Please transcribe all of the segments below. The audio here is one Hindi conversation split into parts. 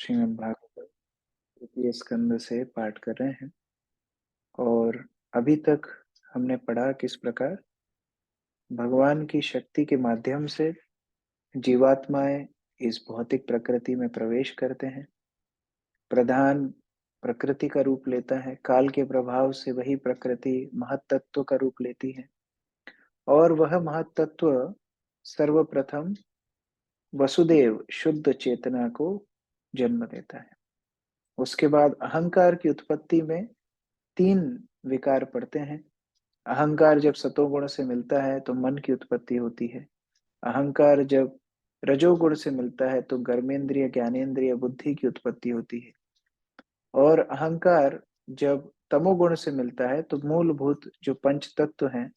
श्रीमद् भागवत तृतीय स्कंद से पाठ कर रहे हैं और अभी तक हमने पढ़ा किस प्रकार भगवान की शक्ति के माध्यम से जीवात्माएं इस भौतिक प्रकृति में प्रवेश करते हैं। प्रधान प्रकृति का रूप लेता है, काल के प्रभाव से वही प्रकृति महत तत्व का रूप लेती है और वह महत तत्व सर्वप्रथम वसुदेव शुद्ध चेतना को जन्म देता है। उसके बाद अहंकार की उत्पत्ति में तीन विकार पड़ते हैं। अहंकार जब सतोगुण से मिलता है तो मन की उत्पत्ति होती है। अहंकार जब रजोगुण से मिलता है तो कर्मेंद्रिय, ज्ञानेंद्रिय, बुद्धि की उत्पत्ति होती है। और अहंकार जब तमोगुण से मिलता है तो मूलभूत जो पंच तत्व हैं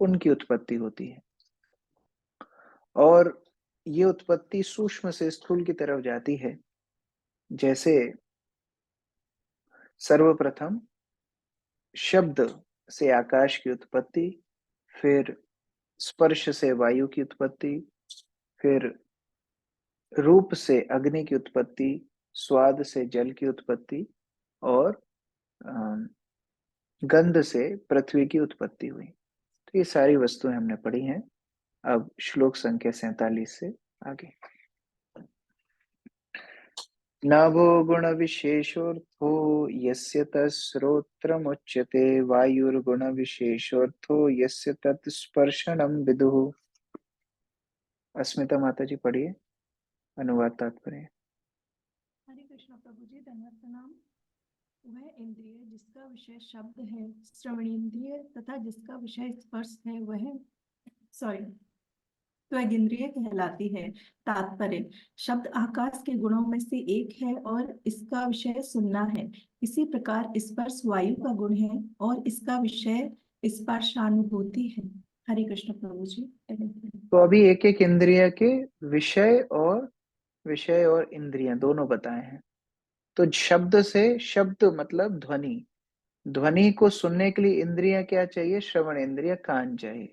उनकी उत्पत्ति होती है। और ये उत्पत्ति सूक्ष्म से स्थूल की तरफ जाती है। जैसे सर्वप्रथम शब्द से आकाश की उत्पत्ति, फिर स्पर्श से वायु की उत्पत्ति, फिर रूप से अग्नि की उत्पत्ति, स्वाद से जल की उत्पत्ति और गंध से पृथ्वी की उत्पत्ति हुई। तो ये सारी वस्तुएं हमने पढ़ी हैं। अब श्लोक संख्या 47 से आगे। नभो गुण विशेषोर्थो यस्य तत्श्रोत्रमुच्यते वायुर्गुण विशेषोर्थो यस्य तत्स्पर्शनम विदुः। अस्मिता माता जी पढ़िए, अनुवाद तात्पर्य। हरे कृष्ण प्रभु जी, धन्यवाद प्रणाम। वह इंद्रिय जिसका विषय शब्द है, श्रवणेन्द्रिय तथा जिसका विषय स्पर्श है वह त्वगिंद्रिय कहलाती है। तात्पर्य: शब्द आकाश के गुणों में से एक है और इसका विषय सुनना है। इसी प्रकार स्पर्श वायु का गुण है और इसका विषय स्पर्शानुभूति है। हरे कृष्ण प्रभु जी। तो अभी एक एक इंद्रिय के विषय और इंद्रियां दोनों बताए हैं। तो शब्द से, शब्द मतलब ध्वनि, ध्वनि को सुनने के लिए इंद्रियां क्या चाहिए? श्रवण इंद्रिय, कान चाहिए।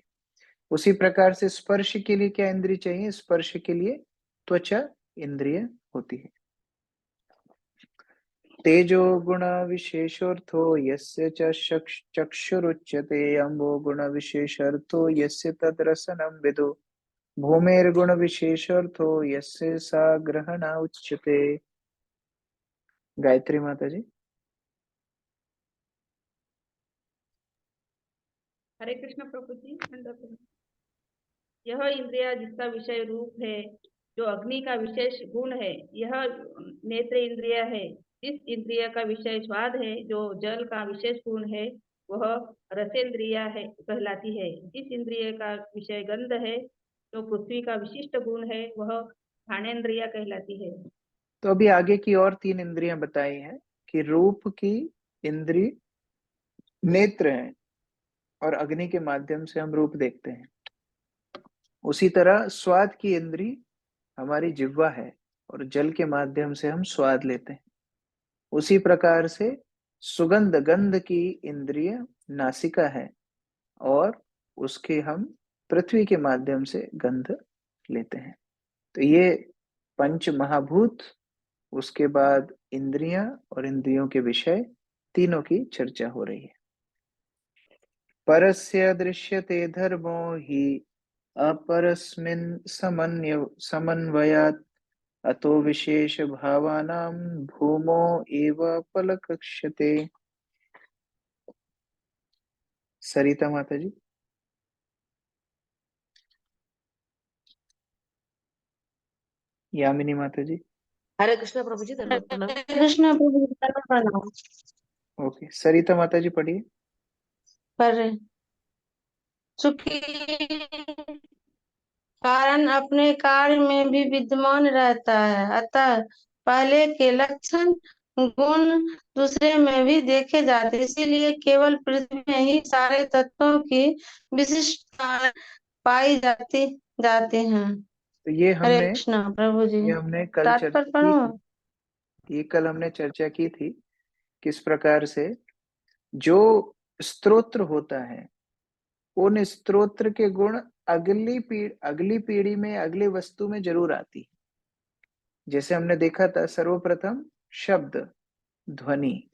उसी प्रकार से स्पर्श के लिए क्या इंद्रिय चाहिए? स्पर्श के लिए त्वचा इंद्रिय होती है। तेजो गुण विशेषार्थो यस्य च चक्षुरुच्यते अम्बो गुण विशेषार्थो यस्य तद्रसनं विदु भूमेर्गुण विशेषार्थो यस्य सा ग्रहणा उच्यते। गायत्री माता जी। हरे कृष्ण प्रभु जी। यह इंद्रिया जिसका विषय रूप है, जो अग्नि का विशेष गुण है, यह नेत्र इंद्रिय है। जिस इंद्रिय का विषय स्वाद है, जो जल का विशेष गुण है, वह रसेंद्रिय है कहलाती है। जिस इंद्रिय का विषय गंध है, जो पृथ्वी का विशिष्ट गुण है, वह घानेन्द्रिय कहलाती है। तो अभी आगे की और तीन इंद्रियां बताई हैं कि रूप की इंद्री नेत्र है और अग्नि के माध्यम से हम रूप देखते हैं। उसी तरह स्वाद की इंद्री हमारी जिह्वा है और जल के माध्यम से हम स्वाद लेते हैं। उसी प्रकार से सुगंध, गंध की इंद्रिय नासिका है और उसके हम पृथ्वी के माध्यम से गंध लेते हैं। तो ये पंच महाभूत, उसके बाद इंद्रियां और इंद्रियों के विषय, तीनों की चर्चा हो रही है। परस्य दृश्यते धर्मो हि अपरस्मिन् समन्वयात् अतो विशेष भावानां भूमो एव फलकक्ष्यते। सरिता माता जी। यामिनी माता जी। हरे कृष्ण प्रभु जी, धन्यवाद प्रणाम। कृष्ण प्रभु जी, प्रणाम। ओके, सरिता माता जी पढ़िए। पर चूंकि कारण अपने कार्य में भी विद्यमान रहता है, अतः पहले के लक्षण गुण दूसरे में भी देखे जाते, इसीलिए केवल पृथ्वी में ही सारे तत्वों की विशिष्टता पाई जाते हैं। तो ये हरे हमने कृष्ण प्रभु जी। ये हमने कल चर्चा तात्पर्य की पढ़ो। थी। ये कल हमने चर्चा की थी किस प्रकार से जो स्तोत्र होता है उन स्तोत्र के गुण अगली पीढ़ी में, अगली वस्तु में जरूर आती है। जैसे हमने देखा था सर्वप्रथम शब्द, ध्वनि।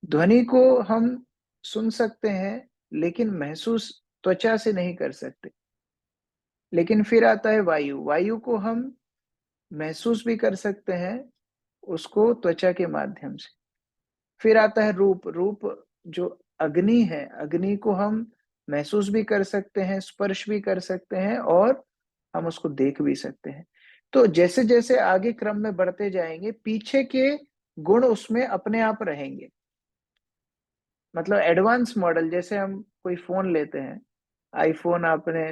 ध्वनि को हम सुन सकते हैं लेकिन महसूस त्वचा से नहीं कर सकते। लेकिन फिर आता है वायु। वायु को हम महसूस भी कर सकते हैं, उसको त्वचा के माध्यम से। फिर आता है रूप। रूप जो अग्नि है, अग्नि को हम महसूस भी कर सकते हैं, स्पर्श भी कर सकते हैं और हम उसको देख भी सकते हैं। तो जैसे जैसे आगे क्रम में बढ़ते जाएंगे, पीछे के गुण उसमें अपने आप रहेंगे। मतलब एडवांस मॉडल, जैसे हम कोई फोन लेते हैं, आईफोन, आपने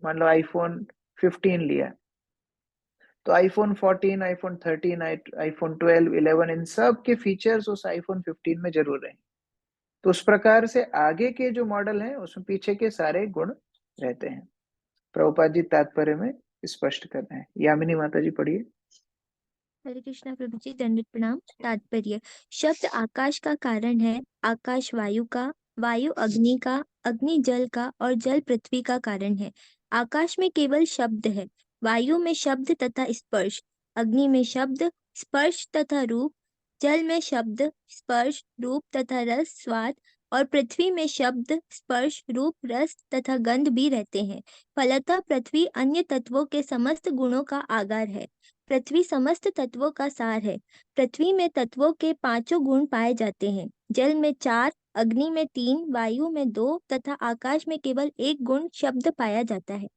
मान लो आईफोन 15 लिया, तो आईफोन 14, आईफोन 13, आईफोन 12, 11, इन सब के फीचर्स उस आईफोन 15 में जरूर रहेंगे। तो उस प्रकार से आगे के जो मॉडल हैं उसमें पीछे के सारे गुण रहते हैं। प्रभुपाद जी तात्पर्य में स्पष्ट कर रहे हैं। यामिनी माता जी पढ़िए। हरे कृष्णा प्रभु जी, दंडित प्रणाम। तात्पर्य: शब्द आकाश का कारण है, आकाश वायु का, वायु अग्नि का, अग्नि जल का और जल पृथ्वी का कारण है। आकाश में केवल शब्द है, वायु में शब्द तथा स्पर्श, अग्नि में शब्द, स्पर्श तथा रूप, जल में शब्द, स्पर्श, रूप तथा रस, स्वाद और पृथ्वी में शब्द, स्पर्श, रूप, रस तथा गंध भी रहते हैं। फलतः पृथ्वी अन्य तत्वों के समस्त गुणों का आगार है। पृथ्वी समस्त तत्वों का सार है। पृथ्वी में तत्वों के 5 गुण पाए जाते हैं। जल में 4, अग्नि में 3, वायु में 2 तथा आकाश में केवल 1 गुण शब्द पाया जाता है।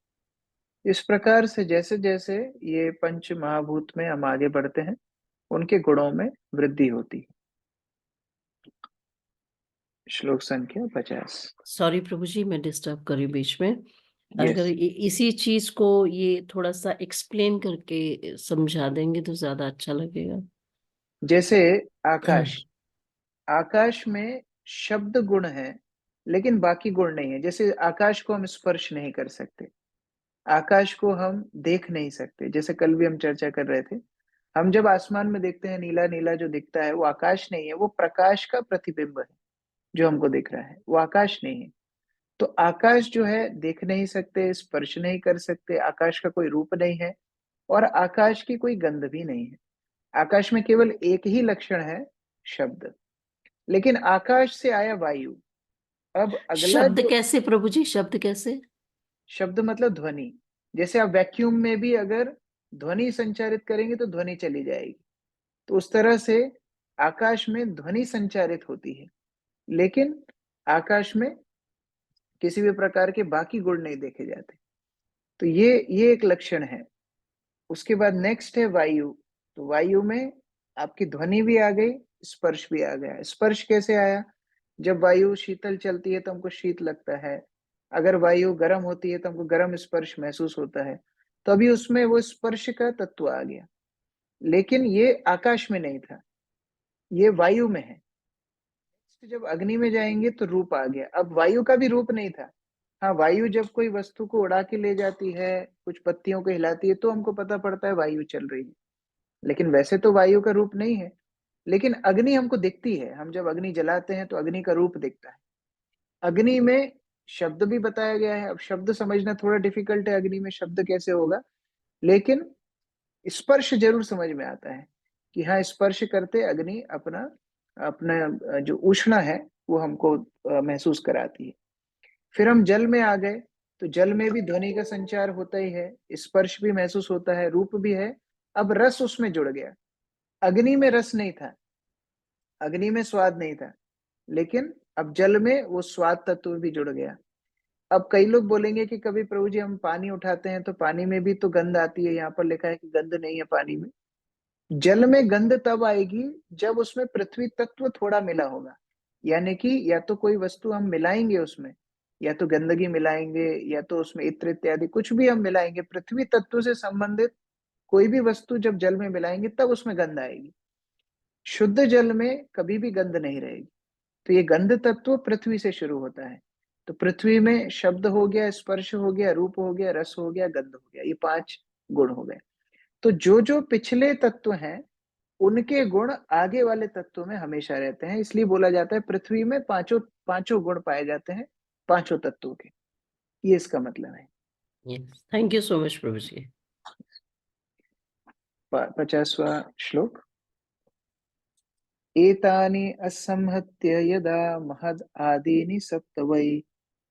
इस प्रकार से जैसे जैसे ये पंच महाभूत में हम आगे बढ़ते हैं, उनके गुणों में वृद्धि होती है। श्लोक संख्या 50। सॉरी प्रभु जी, मैं डिस्टर्ब करी बीच में। Yes. अगर इसी चीज को ये थोड़ा सा एक्सप्लेन करके समझा देंगे तो ज्यादा अच्छा लगेगा। जैसे आकाश, आकाश में शब्द गुण है लेकिन बाकी गुण नहीं है। जैसे आकाश को हम स्पर्श नहीं कर सकते, आकाश को हम देख नहीं सकते। जैसे कल भी हम चर्चा कर रहे थे, हम जब आसमान में देखते हैं नीला नीला जो दिखता है वो आकाश नहीं है, वो प्रकाश का प्रतिबिंब है। जो हमको दिख रहा है वो आकाश नहीं है। तो आकाश जो है देख नहीं सकते, स्पर्श नहीं कर सकते, आकाश का कोई रूप नहीं है और आकाश की कोई गंध भी नहीं है। आकाश में केवल एक ही लक्षण है, शब्द। लेकिन आकाश से आया वायु। अब अगला शब्द जो कैसे प्रभु जी, शब्द कैसे? शब्द मतलब ध्वनि। जैसे आप वैक्यूम में भी अगर ध्वनि संचारित करेंगे तो ध्वनि चली जाएगी, तो उस तरह से आकाश में ध्वनि संचारित होती है, लेकिन आकाश में किसी भी प्रकार के बाकी गुण नहीं देखे जाते। तो ये एक लक्षण है। उसके बाद नेक्स्ट है वायु। तो वायु में आपकी ध्वनि भी आ गई, स्पर्श भी आ गया। स्पर्श कैसे आया? जब वायु शीतल चलती है तो हमको शीत लगता है, अगर वायु गर्म होती है तो हमको गर्म स्पर्श महसूस होता है। तो अभी उसमें वो स्पर्श का तत्व आ गया, लेकिन ये आकाश में नहीं था, ये वायु में है। जब अग्नि में जाएंगे तो रूप आ गया। अब वायु का भी रूप नहीं था। हाँ, वायु जब कोई वस्तु को उड़ा के ले जाती है, कुछ पत्तियों को हिलाती है, तो हमको पता पड़ता है वायु चल रही है, लेकिन वैसे तो वायु का रूप नहीं है। लेकिन अग्नि हमको दिखती है, हम जब अग्नि जलाते हैं तो अग्नि का रूप दिखता है। अग्नि में शब्द भी बताया गया है। अब शब्द समझना थोड़ा डिफिकल्ट है, अग्नि में शब्द कैसे होगा, लेकिन स्पर्श जरूर समझ में आता है कि हाँ, स्पर्श करते अग्नि अपना अपना जो उष्णा है वो हमको महसूस कराती है। फिर हम जल में आ गए, तो जल में भी ध्वनि का संचार होता ही है, स्पर्श भी महसूस होता है, रूप भी है। अब रस उसमें जुड़ गया। अग्नि में रस नहीं था, अग्नि में स्वाद नहीं था, लेकिन अब जल में वो स्वाद तत्व भी जुड़ गया। अब कई लोग बोलेंगे कि कभी प्रभु जी हम पानी उठाते हैं तो पानी में भी तो गंध आती है, यहाँ पर लिखा है कि गंध नहीं है पानी में। जल में गंध तब आएगी जब उसमें पृथ्वी तत्व थोड़ा मिला होगा, यानी कि या तो कोई वस्तु हम मिलाएंगे उसमें, या तो गंदगी मिलाएंगे, या तो उसमें इत्र इत्यादि कुछ भी हम मिलाएंगे, पृथ्वी तत्व से संबंधित कोई भी वस्तु जब जल में मिलाएंगे तब उसमें गंध आएगी। शुद्ध जल में कभी भी गंध नहीं रहेगी। तो ये गंध तत्व पृथ्वी से शुरू होता है। तो पृथ्वी में शब्द हो गया, स्पर्श हो गया, रूप हो गया, रस हो गया, गंध हो गया, ये 5 गुण हो गए। तो जो जो पिछले तत्व हैं उनके गुण आगे वाले तत्वों में हमेशा रहते हैं। इसलिए बोला जाता है पृथ्वी में पांचों गुण पाए जाते हैं, 5 तत्वों के। ये इसका मतलब है। थैंक यू सो मच प्रभु जी। 50वां श्लोक। एतानि असंहत्य यदा महद आदीनि सप्त वै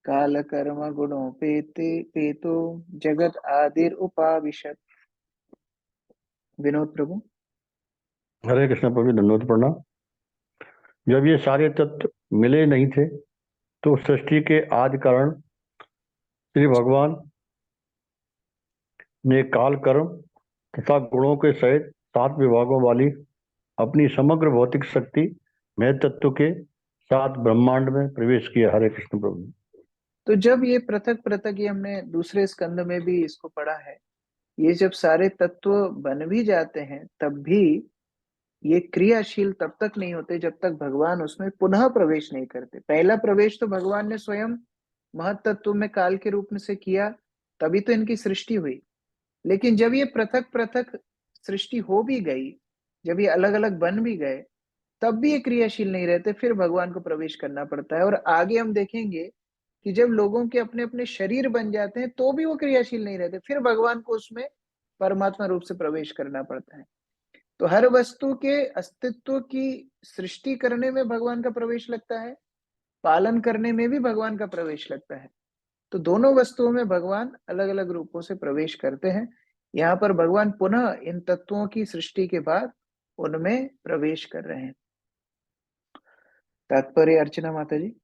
कालकर्म गुणोपेते पेतो जगत आदिर उपाविशत। विनोद प्रभु। हरे कृष्ण प्रभु, धन्यवाद प्रणाम। जब ये सारे तत्व मिले नहीं थे तो सृष्टि के आदि कारण श्री भगवान ने काल कर्म तथा गुणों के सहित 7 विभागों वाली अपनी समग्र भौतिक शक्ति में तत्व के साथ ब्रह्मांड में प्रवेश किया। हरे कृष्ण प्रभु। तो जब ये पृथक पृथक, ये हमने दूसरे स्कंद में भी इसको पढ़ा है, ये जब सारे तत्व बन भी जाते हैं तब भी ये क्रियाशील तब तक नहीं होते जब तक भगवान उसमें पुनः प्रवेश नहीं करते। पहला प्रवेश तो भगवान ने स्वयं महत तत्व में काल के रूप में से किया, तभी तो इनकी सृष्टि हुई। लेकिन जब ये पृथक पृथक सृष्टि हो भी गई, जब ये अलग अलग बन भी गए, तब भी ये क्रियाशील नहीं रहते, फिर भगवान को प्रवेश करना पड़ता है। और आगे हम देखेंगे कि जब लोगों के अपने अपने शरीर बन जाते हैं तो भी वो क्रियाशील नहीं रहते, फिर भगवान को उसमें परमात्मा रूप से प्रवेश करना पड़ता है। तो हर वस्तु के अस्तित्व की सृष्टि करने में भगवान का प्रवेश लगता है, पालन करने में भी भगवान का प्रवेश लगता है। तो दोनों वस्तुओं में भगवान अलग अलग रूपों से प्रवेश करते हैं। यहाँ पर भगवान पुनः इन तत्वों की सृष्टि के बाद उनमें प्रवेश कर रहे हैं। तात्पर्य अर्चना माता जी।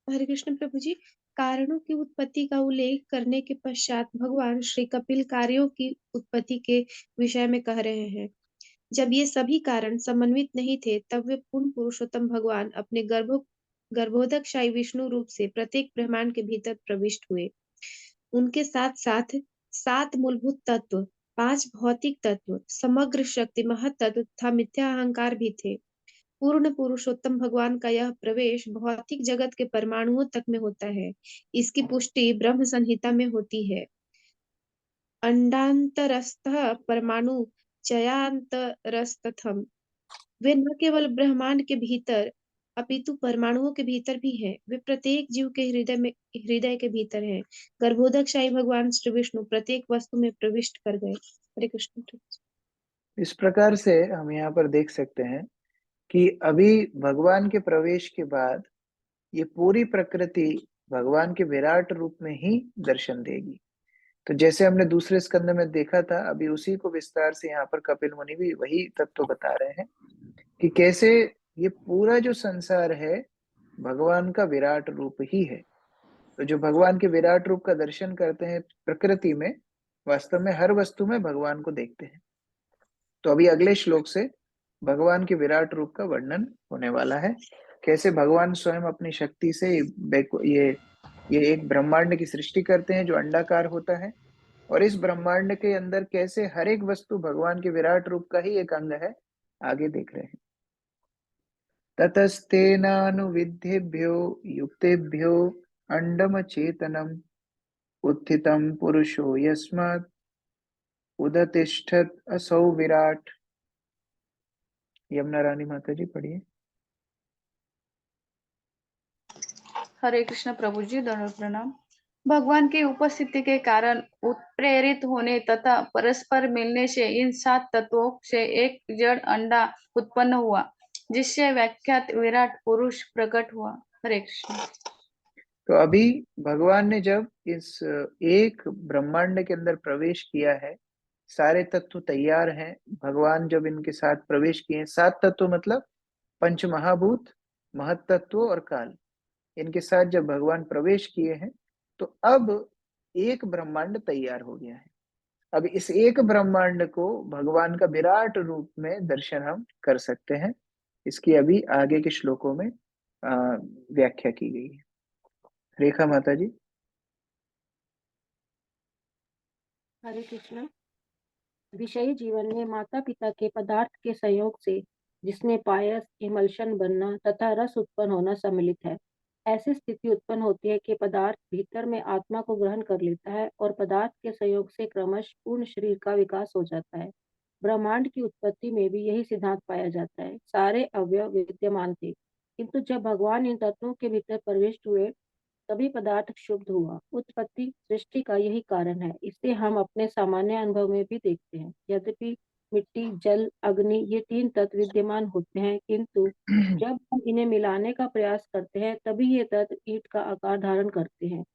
हरे कृष्ण प्रभु जी। कारणों की उत्पत्ति का उल्लेख करने के पश्चात भगवान श्री कपिल कार्यों की उत्पत्ति के विषय में कह रहे हैं। जब ये सभी कारण समन्वित नहीं थे तब वे पूर्ण पुरुषोत्तम भगवान अपने गर्भोदकशाही विष्णु रूप से प्रत्येक ब्रह्मांड के भीतर प्रविष्ट हुए। उनके साथ साथ 7 मूलभूत तत्व, 5 भौतिक तत्व, समग्र शक्ति महत तत्व तथा मिथ्या अहंकार भी थे। पूर्ण पुरुषोत्तम भगवान का यह प्रवेश भौतिक जगत के परमाणुओं तक में होता है। इसकी पुष्टि ब्रह्म संहिता में होती है। अंडांतरस्थः परमाणु चयान्तरस्तथम। वे न केवल ब्रह्मांड के भीतर अपितु परमाणुओं के भीतर भी है। वे प्रत्येक जीव के हृदय के भीतर है। गर्भोदकशाही भगवान श्री विष्णु प्रत्येक वस्तु में प्रविष्ट कर गए। हरे कृष्ण। इस प्रकार से हम यहाँ पर देख सकते हैं कि अभी भगवान के प्रवेश के बाद ये पूरी प्रकृति भगवान के विराट रूप में ही दर्शन देगी। तो जैसे हमने दूसरे स्कंद में देखा था, अभी उसी को विस्तार से यहाँ पर कपिल मुनि भी वही तत्व बता रहे हैं कि कैसे ये पूरा जो संसार है भगवान का विराट रूप ही है। तो जो भगवान के विराट रूप का दर्शन करते हैं प्रकृति में, वास्तव में हर वस्तु में भगवान को देखते हैं। तो अभी अगले श्लोक से भगवान के विराट रूप का वर्णन होने वाला है, कैसे भगवान स्वयं अपनी शक्ति से ये एक ब्रह्मांड की सृष्टि करते हैं जो अंडाकार होता है, और इस ब्रह्मांड के अंदर कैसे हर एक वस्तु भगवान के विराट रूप का ही एक अंग है, आगे देख रहे हैं। ततस्तेनानुविद्धेभ्यो युक्तेभ्यो अंडम चेतनम उत्थितम पुरुषो यस्मात् उदतिष्ठत असौ विराट। यमुना रानी माता जी पढ़िए। हरे कृष्ण प्रभु जी, दंडवत प्रणाम। भगवान की उपस्थिति के कारण उत्प्रेरित होने तथा परस्पर मिलने से इन 7 तत्वों से एक जड़ अंडा उत्पन्न हुआ, जिससे व्याख्यात विराट पुरुष प्रकट हुआ। हरे कृष्ण। तो अभी भगवान ने जब इस एक ब्रह्मांड के अंदर प्रवेश किया है, सारे तत्व तैयार हैं, भगवान जब इनके साथ प्रवेश किए, 7 तत्व मतलब पंच महाभूत, महत तत्व और काल, इनके साथ जब भगवान प्रवेश किए हैं तो अब एक ब्रह्मांड तैयार हो गया है। अब इस एक ब्रह्मांड को भगवान का विराट रूप में दर्शन हम कर सकते हैं। इसकी अभी आगे के श्लोकों में व्याख्या की गई है। रेखा माता जी। हरे कृष्ण। विषयी जीवन में माता पिता के पदार्थ के संयोग से जिसमें पायस, इमल्शन बनना तथा रस उत्पन्न होना सम्मिलित है, ऐसी स्थिति उत्पन्न होती है कि पदार्थ भीतर में आत्मा को ग्रहण कर लेता है और पदार्थ के संयोग से क्रमश पूर्ण शरीर का विकास हो जाता है। ब्रह्मांड की उत्पत्ति में भी यही सिद्धांत पाया जाता है। सारे अवयव विद्यमान थे, किंतु जब भगवान इन तत्वों के भीतर प्रविष्ट हुए तभी पदार्थ शुद्ध हुआ। उत्पत्ति सृष्टि का यही कारण है। इसे हम अपने सामान्य अनुभव में भी देखते हैं। यद्यपि मिट्टी, जल, अग्नि ये 3 तत्व विद्यमान होते हैं, किंतु जब हम इन्हें मिलाने का प्रयास करते हैं तभी ये तत्व ईंट का आकार धारण करते हैं।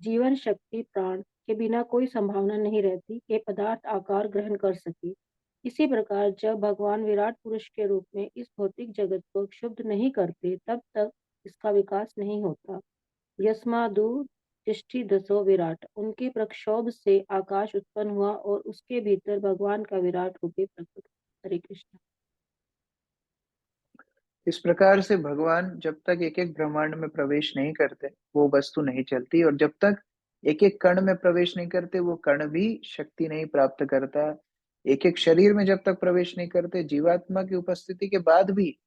जीवन शक्ति, प्राण के बिना कोई संभावना नहीं रहती कि पदार्थ आकार ग्रहण कर सके। इसी प्रकार जब भगवान विराट पुरुष के रूप में इस भौतिक जगत को शुद्ध नहीं करते, तब तक इसका विकास नहीं होता। यस्मादु तिष्ठिदसो विराट, उनके प्रक्षोभ से आकाश उत्पन्न हुआ और उसके भीतर भगवान का विराट रूपी प्रकट। हरे कृष्ण। इस प्रकार से भगवान जब तक एक एक ब्रह्मांड में प्रवेश नहीं करते वो वस्तु नहीं चलती, और जब तक एक एक कण में प्रवेश नहीं करते वो कण भी शक्ति नहीं प्राप्त करता। एक एक शरीर में जब तक प्रवेश नहीं करते, जीवात्मा की उपस्थिति के बाद भी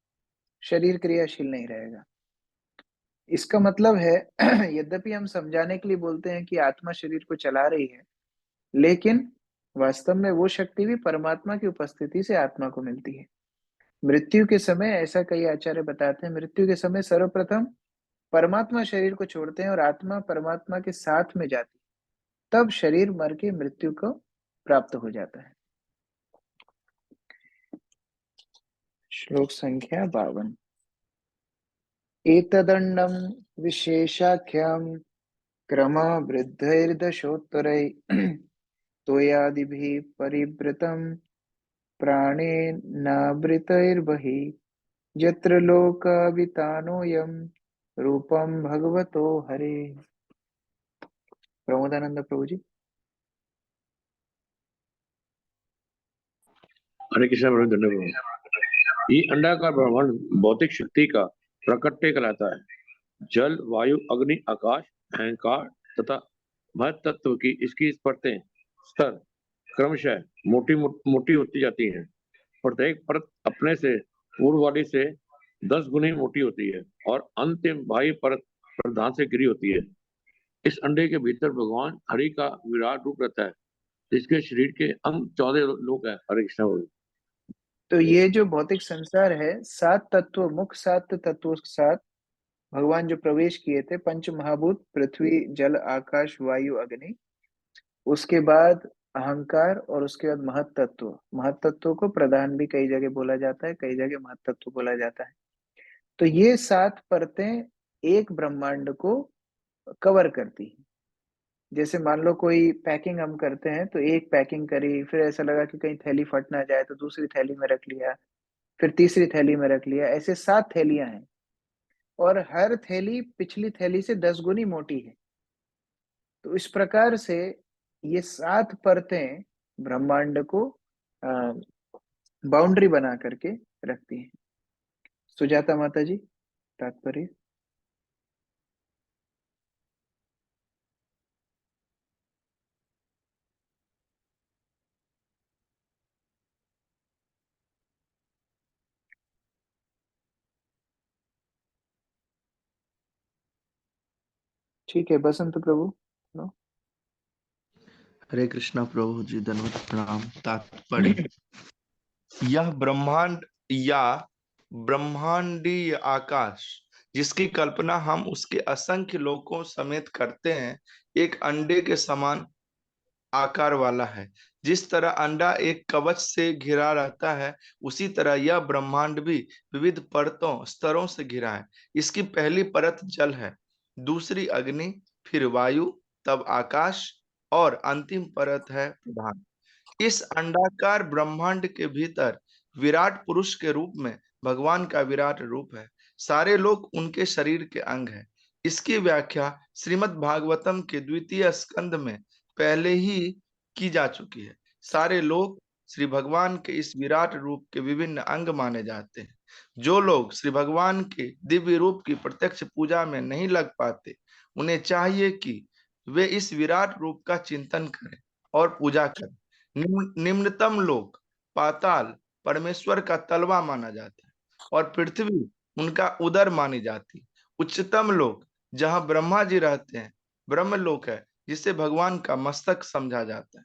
शरीर क्रियाशील नहीं रहेगा। इसका मतलब है यद्यपि हम समझाने के लिए बोलते हैं कि आत्मा शरीर को चला रही है, लेकिन वास्तव में वो शक्ति भी परमात्मा की उपस्थिति से आत्मा को मिलती है। मृत्यु के समय ऐसा कई आचार्य बताते हैं, मृत्यु के समय सर्वप्रथम परमात्मा शरीर को छोड़ते हैं और आत्मा परमात्मा के साथ में जाती है, तब शरीर मर के मृत्यु को प्राप्त हो जाता है। श्लोक संख्या 52। एतदंडं विशेषाख्यं क्रमवृद्धिर्दशोत्तरै त्वयादिभिः परिवृतं प्राणेनावृतैर्बहिः यत्र लोकावितानोऽयं रूपं भगवतो हरे। प्रमोदानंद प्रभु जी। हरे कृष्ण प्रभु, धन्यवाद। ये अंडाकार ब्रह्मांड भौतिक शक्ति का प्रकट्य कहलाता है। जल, वायु, अग्नि, आकाश, अहंकार तथा महत तत्व की इसकी परतें स्तर क्रमशः मोटी होती जाती हैं। प्रत्येक परत अपने से पूर्व वाली से 10 गुनी मोटी होती है और अंतिम बाह्य परत प्रधान से गिरी होती है। इस अंडे के भीतर भगवान हरि का विराट रूप रहता है, जिसके शरीर के अंग 14 लोक है। हरे कृष्ण। तो ये जो भौतिक संसार है, 7 तत्व, मुख्य 7 तत्वों के साथ भगवान जो प्रवेश किए थे, पंच महाभूत पृथ्वी, जल, आकाश, वायु, अग्नि, उसके बाद अहंकार और उसके बाद महत तत्व। महत तत्व को प्रधान भी कई जगह बोला जाता है, कई जगह महत तत्व बोला जाता है। तो ये 7 परतें एक ब्रह्मांड को कवर करती है। जैसे मान लो कोई पैकिंग हम करते हैं, तो एक पैकिंग करी, फिर ऐसा लगा कि कहीं थैली फट ना जाए तो दूसरी थैली में रख लिया, फिर तीसरी थैली में रख लिया, ऐसे 7 थैलियां हैं और हर थैली पिछली थैली से 10 गुनी मोटी है। तो इस प्रकार से ये 7 परतें ब्रह्मांड को बाउंड्री बना करके रखती हैं। सुजाता माता जी, तात्पर्य। ठीक है, बसंत प्रभु। नो? हरे कृष्णा प्रभु जी, धन्यवाद, प्रणाम। तात्पर्य। यह ब्रह्मांड या ब्रह्मांडीय आकाश, जिसकी कल्पना हम उसके असंख्य लोकों समेत करते हैं, एक अंडे के समान आकार वाला है। जिस तरह अंडा एक कवच से घिरा रहता है, उसी तरह यह ब्रह्मांड भी विविध परतों, स्तरों से घिरा है। इसकी पहली परत जल है, दूसरी अग्नि, फिर वायु, तब आकाश और अंतिम परत है प्रधान। इस अंडाकार ब्रह्मांड के भीतर विराट पुरुष के रूप में भगवान का विराट रूप है। सारे लोग उनके शरीर के अंग हैं। इसकी व्याख्या श्रीमद् भागवतम के 2 स्कंद में पहले ही की जा चुकी है। सारे लोग श्री भगवान के इस विराट रूप के विभिन्न अंग माने जाते हैं। जो लोग श्री भगवान के दिव्य रूप की प्रत्यक्ष पूजा में नहीं लग पाते, उन्हें चाहिए कि वे इस विराट रूप का चिंतन करें और पूजा करें। निम्नतम लोक पाताल परमेश्वर का तलवा माना जाता है और पृथ्वी उनका उदर मानी जाती। उच्चतम लोक, जहां ब्रह्मा जी रहते हैं, ब्रह्मलोक है, जिसे भगवान का मस्तक समझा जाता है।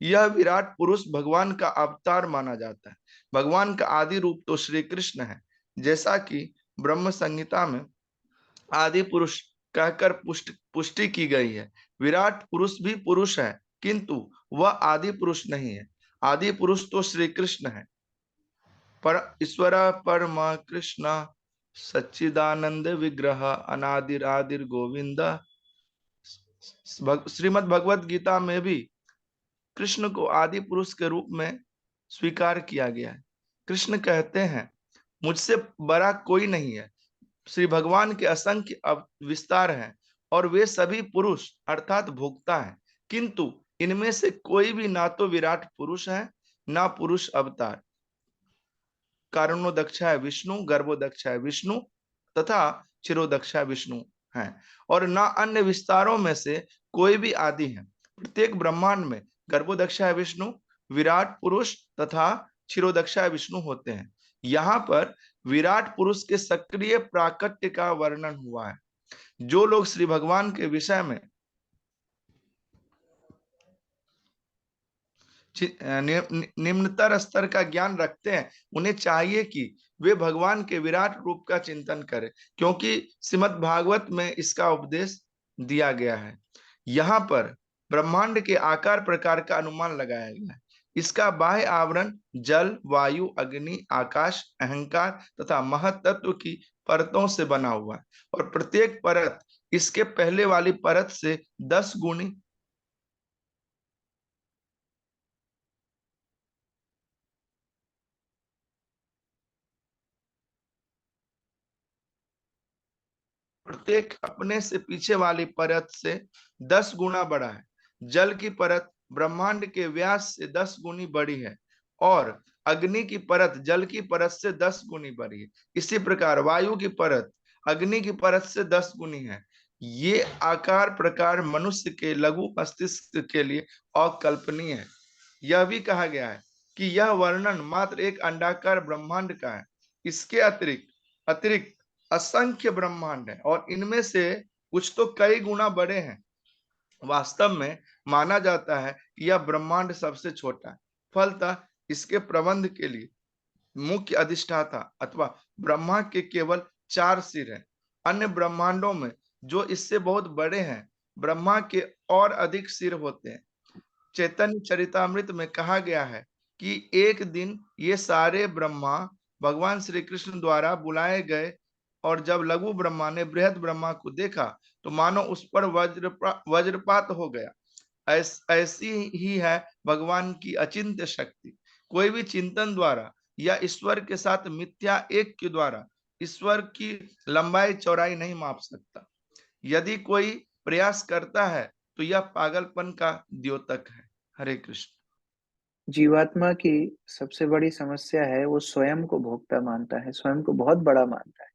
यह विराट पुरुष भगवान का अवतार माना जाता है। भगवान का आदि रूप तो श्री कृष्ण है। जैसा कि ब्रह्म संहिता में आदि पुरुष कहकर पुष्टि की गई है। विराट पुरुष भी पुरुष है, किंतु वह आदि पुरुष नहीं है। आदि पुरुष तो श्री कृष्ण है। पर ईश्वर परमा कृष्ण सच्चिदानंद विग्रह अनादिरादिर गोविंद। श्रीमद् भगवत गीता में भी कृष्ण को आदि पुरुष के रूप में स्वीकार किया गया है। कृष्ण कहते हैं, मुझसे बड़ा कोई नहीं है। श्री भगवान के असंख्य विस्तार हैं और वे सभी पुरुष अर्थात भोक्ता हैं, किंतु इनमें से कोई भी ना तो विराट पुरुष है ना पुरुष अवतार। कारणोदक्षा है विष्णु, गर्भोदक्षा है विष्णु तथा चिरोदक्षा विष्णु है, और ना अन्य विस्तारों में से कोई भी आदि है। प्रत्येक ब्रह्मांड में गर्भोदक्षा है विष्णु, विराट पुरुष तथा क्षीरोदक्षा विष्णु होते हैं। यहाँ पर विराट पुरुष के सक्रिय प्राकट्य का वर्णन हुआ है। जो लोग श्री भगवान के विषय में निम्नतर स्तर का ज्ञान रखते हैं, उन्हें चाहिए कि वे भगवान के विराट रूप का चिंतन करें, क्योंकि श्रीमद् भागवत में इसका उपदेश दिया गया है। यहाँ पर ब्रह्मांड के आकार प्रकार का अनुमान लगाया गया है। इसका बाह्य आवरण जल, वायु, अग्नि, आकाश, अहंकार तथा महत्त्व की परतों से बना हुआ है, और प्रत्येक परत इसके पहले वाली परत से 10 गुनी प्रत्येक अपने से पीछे वाली परत से 10 गुना बड़ा है। जल की परत ब्रह्मांड के व्यास से 10 गुनी बड़ी है, और अग्नि की परत जल की परत से 10 गुनी बड़ी है। इसी प्रकार वायु की परत अग्नि की परत से 10 गुनी है। ये आकार प्रकार मनुष्य के लघु मस्तिष्क के लिए अकल्पनीय है। यह भी कहा गया है कि यह वर्णन मात्र एक अंडाकार ब्रह्मांड का है। इसके अतिरिक्त असंख्य ब्रह्मांड है, और इनमें से कुछ तो कई गुना बड़े हैं। वास्तव में माना जाता है कि यह ब्रह्मांड सबसे छोटा है। फलतः इसके प्रबंध के लिए मुख्य अधिष्ठाता अथवा ब्रह्मा के केवल 4 सिर हैं। अन्य ब्रह्मांडों में जो इससे बहुत बड़े हैं, ब्रह्मा के और अधिक सिर होते हैं। चैतन्य चरितामृत में कहा गया है कि एक दिन ये सारे ब्रह्मा भगवान श्री कृष्ण द्वारा बुलाए गए, और जब लघु ब्रह्मा ने बृहद ब्रह्मा को देखा तो मानो उस पर वज्रपात हो गया। ऐसी ही है भगवान की अचिंत्य शक्ति। कोई भी चिंतन द्वारा या ईश्वर के साथ मिथ्या एक के द्वारा ईश्वर की लंबाई चौड़ाई नहीं माप सकता। यदि कोई प्रयास करता है तो यह पागलपन का द्योतक है। हरे कृष्ण। जीवात्मा की सबसे बड़ी समस्या है, वो स्वयं को भोक्ता मानता है, स्वयं को बहुत बड़ा मानता है।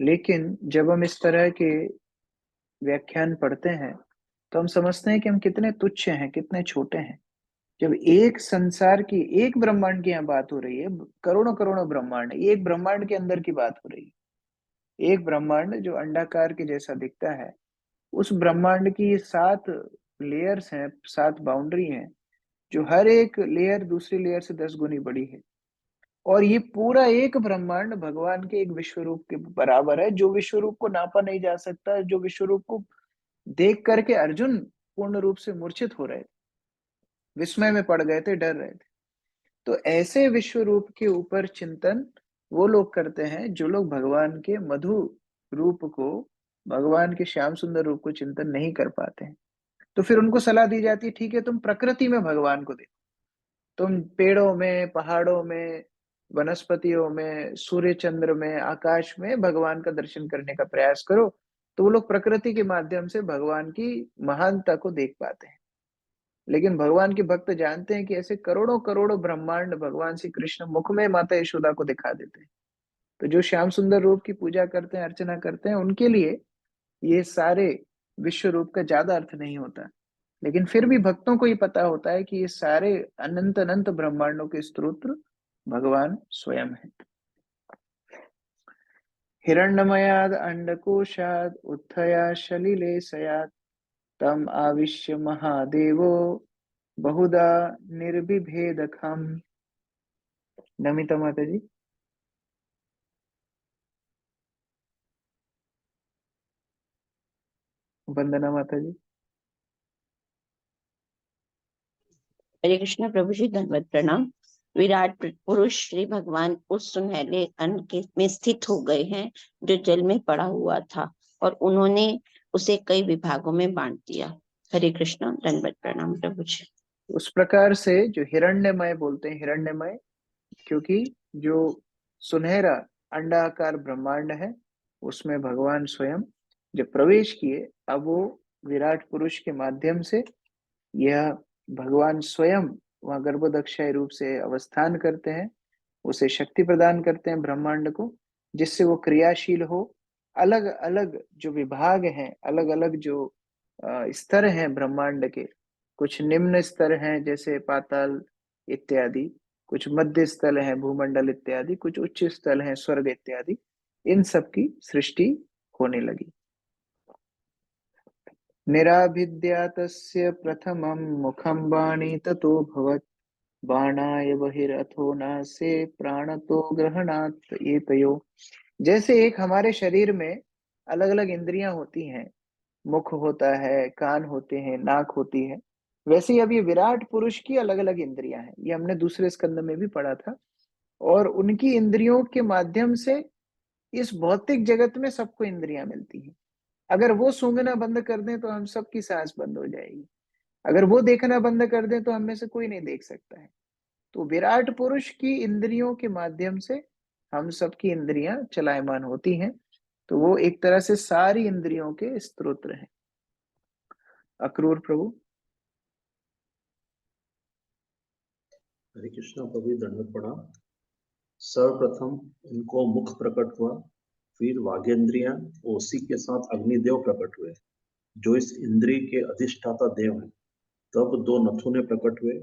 लेकिन जब हम इस तरह के व्याख्यान पढ़ते हैं तो हम समझते हैं कि हम कितने तुच्छ हैं, कितने छोटे हैं। जब एक संसार की, एक ब्रह्मांड की यहाँ बात हो रही है, करोड़ों करोड़ों ब्रह्मांड, एक ब्रह्मांड के अंदर की बात हो रही है। एक ब्रह्मांड जो अंडाकार के जैसा दिखता है, उस ब्रह्मांड की 7 लेयर्स हैं, 7 बाउंड्री हैं, जो हर एक लेयर दूसरी लेयर से 10 गुनी बड़ी है। और ये पूरा एक ब्रह्मांड भगवान के एक विश्व रूप के बराबर है, जो विश्व रूप को नापा नहीं जा सकता, जो विश्व रूप को देख करके अर्जुन पूर्ण रूप से मूर्छित हो रहे थे, विस्मय में पड़ गए थे, डर रहे थे। तो ऐसे विश्व रूप के ऊपर चिंतन वो लोग करते हैं जो लोग भगवान के मधु रूप को, भगवान के श्याम सुंदर रूप को चिंतन नहीं कर पाते हैं। तो फिर उनको सलाह दी जाती है, ठीक है तुम प्रकृति में भगवान को देखो, तुम पेड़ों में, पहाड़ों में, वनस्पतियों में, सूर्य चंद्र में, आकाश में भगवान का दर्शन करने का प्रयास करो। तो वो लोग प्रकृति के माध्यम से भगवान की महानता को देख पाते हैं। लेकिन भगवान के भक्त जानते हैं कि ऐसे करोड़ों करोड़ों ब्रह्मांड भगवान श्री कृष्ण मुख में माता यशोदा को दिखा देते हैं। तो जो श्याम सुंदर रूप की पूजा करते हैं, अर्चना करते हैं, उनके लिए ये सारे विश्व रूप का ज्यादा अर्थ नहीं होता। लेकिन फिर भी भक्तों को ये पता होता है कि ये सारे अनंत अनंत ब्रह्मांडों के स्रोत भगवान स्वयं है। हिरण्यमयाद अंडकोशाद उत्थया सलिले सयात तम आविश्य महादेवो बहुधा निर्विभेदखम। नमिता माता जी। वंदना माता जी। हरे कृष्ण प्रभु जी, धन्यवाद प्रणाम। विराट पुरुष श्री भगवान उस सुनहले अन्न के में स्थित हो गए हैं जो जल में पड़ा हुआ था, और उन्होंने उसे कई विभागों में बांट दिया। हरे कृष्ण, धन्यवाद प्रणाम प्रभु जी। उस प्रकार से जो हिरण्यमय बोलते हैं, हिरण्यमय क्योंकि जो सुनहरा अंडाकार ब्रह्मांड है उसमें भगवान स्वयं जब प्रवेश किए, अब वो विराट पुरुष के माध्यम से यह भगवान स्वयं वहां गर्भोदक्षाय रूप से अवस्थान करते हैं, उसे शक्ति प्रदान करते हैं ब्रह्मांड को, जिससे वो क्रियाशील हो। अलग अलग जो विभाग हैं, अलग अलग जो स्तर हैं ब्रह्मांड के, कुछ निम्न स्तर हैं जैसे पाताल इत्यादि, कुछ मध्य स्थल हैं भूमंडल इत्यादि, कुछ उच्च स्थल हैं स्वर्ग इत्यादि, इन सब की सृष्टि होने लगी। निराभिद्यातस्य प्रथमं मुखं वाणी ततो भवत्, बाणाय बहिरथो नासे प्राणतो ग्रहणात् एतयो। जैसे एक हमारे शरीर में अलग अलग इंद्रियां होती हैं, मुख होता है, कान होते हैं, नाक होती है, वैसे ही अब ये विराट पुरुष की अलग अलग इंद्रियां हैं। ये हमने दूसरे स्कंद में भी पढ़ा था। और उनकी इंद्रियों के माध्यम से इस भौतिक जगत में सबको इंद्रियां मिलती हैं। अगर वो सूंघना बंद कर दें तो हम सबकी सांस बंद हो जाएगी, अगर वो देखना बंद कर दें तो हम में से कोई नहीं देख सकता है। तो विराट पुरुष की इंद्रियों के माध्यम से हम सबकी इंद्रियां चलायमान होती हैं। तो वो एक तरह से सारी इंद्रियों के स्तोत्र हैं। अक्रूर प्रभु। हरे कृष्णा प्रभु, दंडवत प्रणाम। सर्वप्रथम उनको मुख प्रकट हुआ, फिर वागेंद्रियां, उसी के साथ अग्निदेव प्रकट हुए जो इस इंद्रिय के अधिष्ठाता देव हैं। तब दो नथुने प्रकट हुए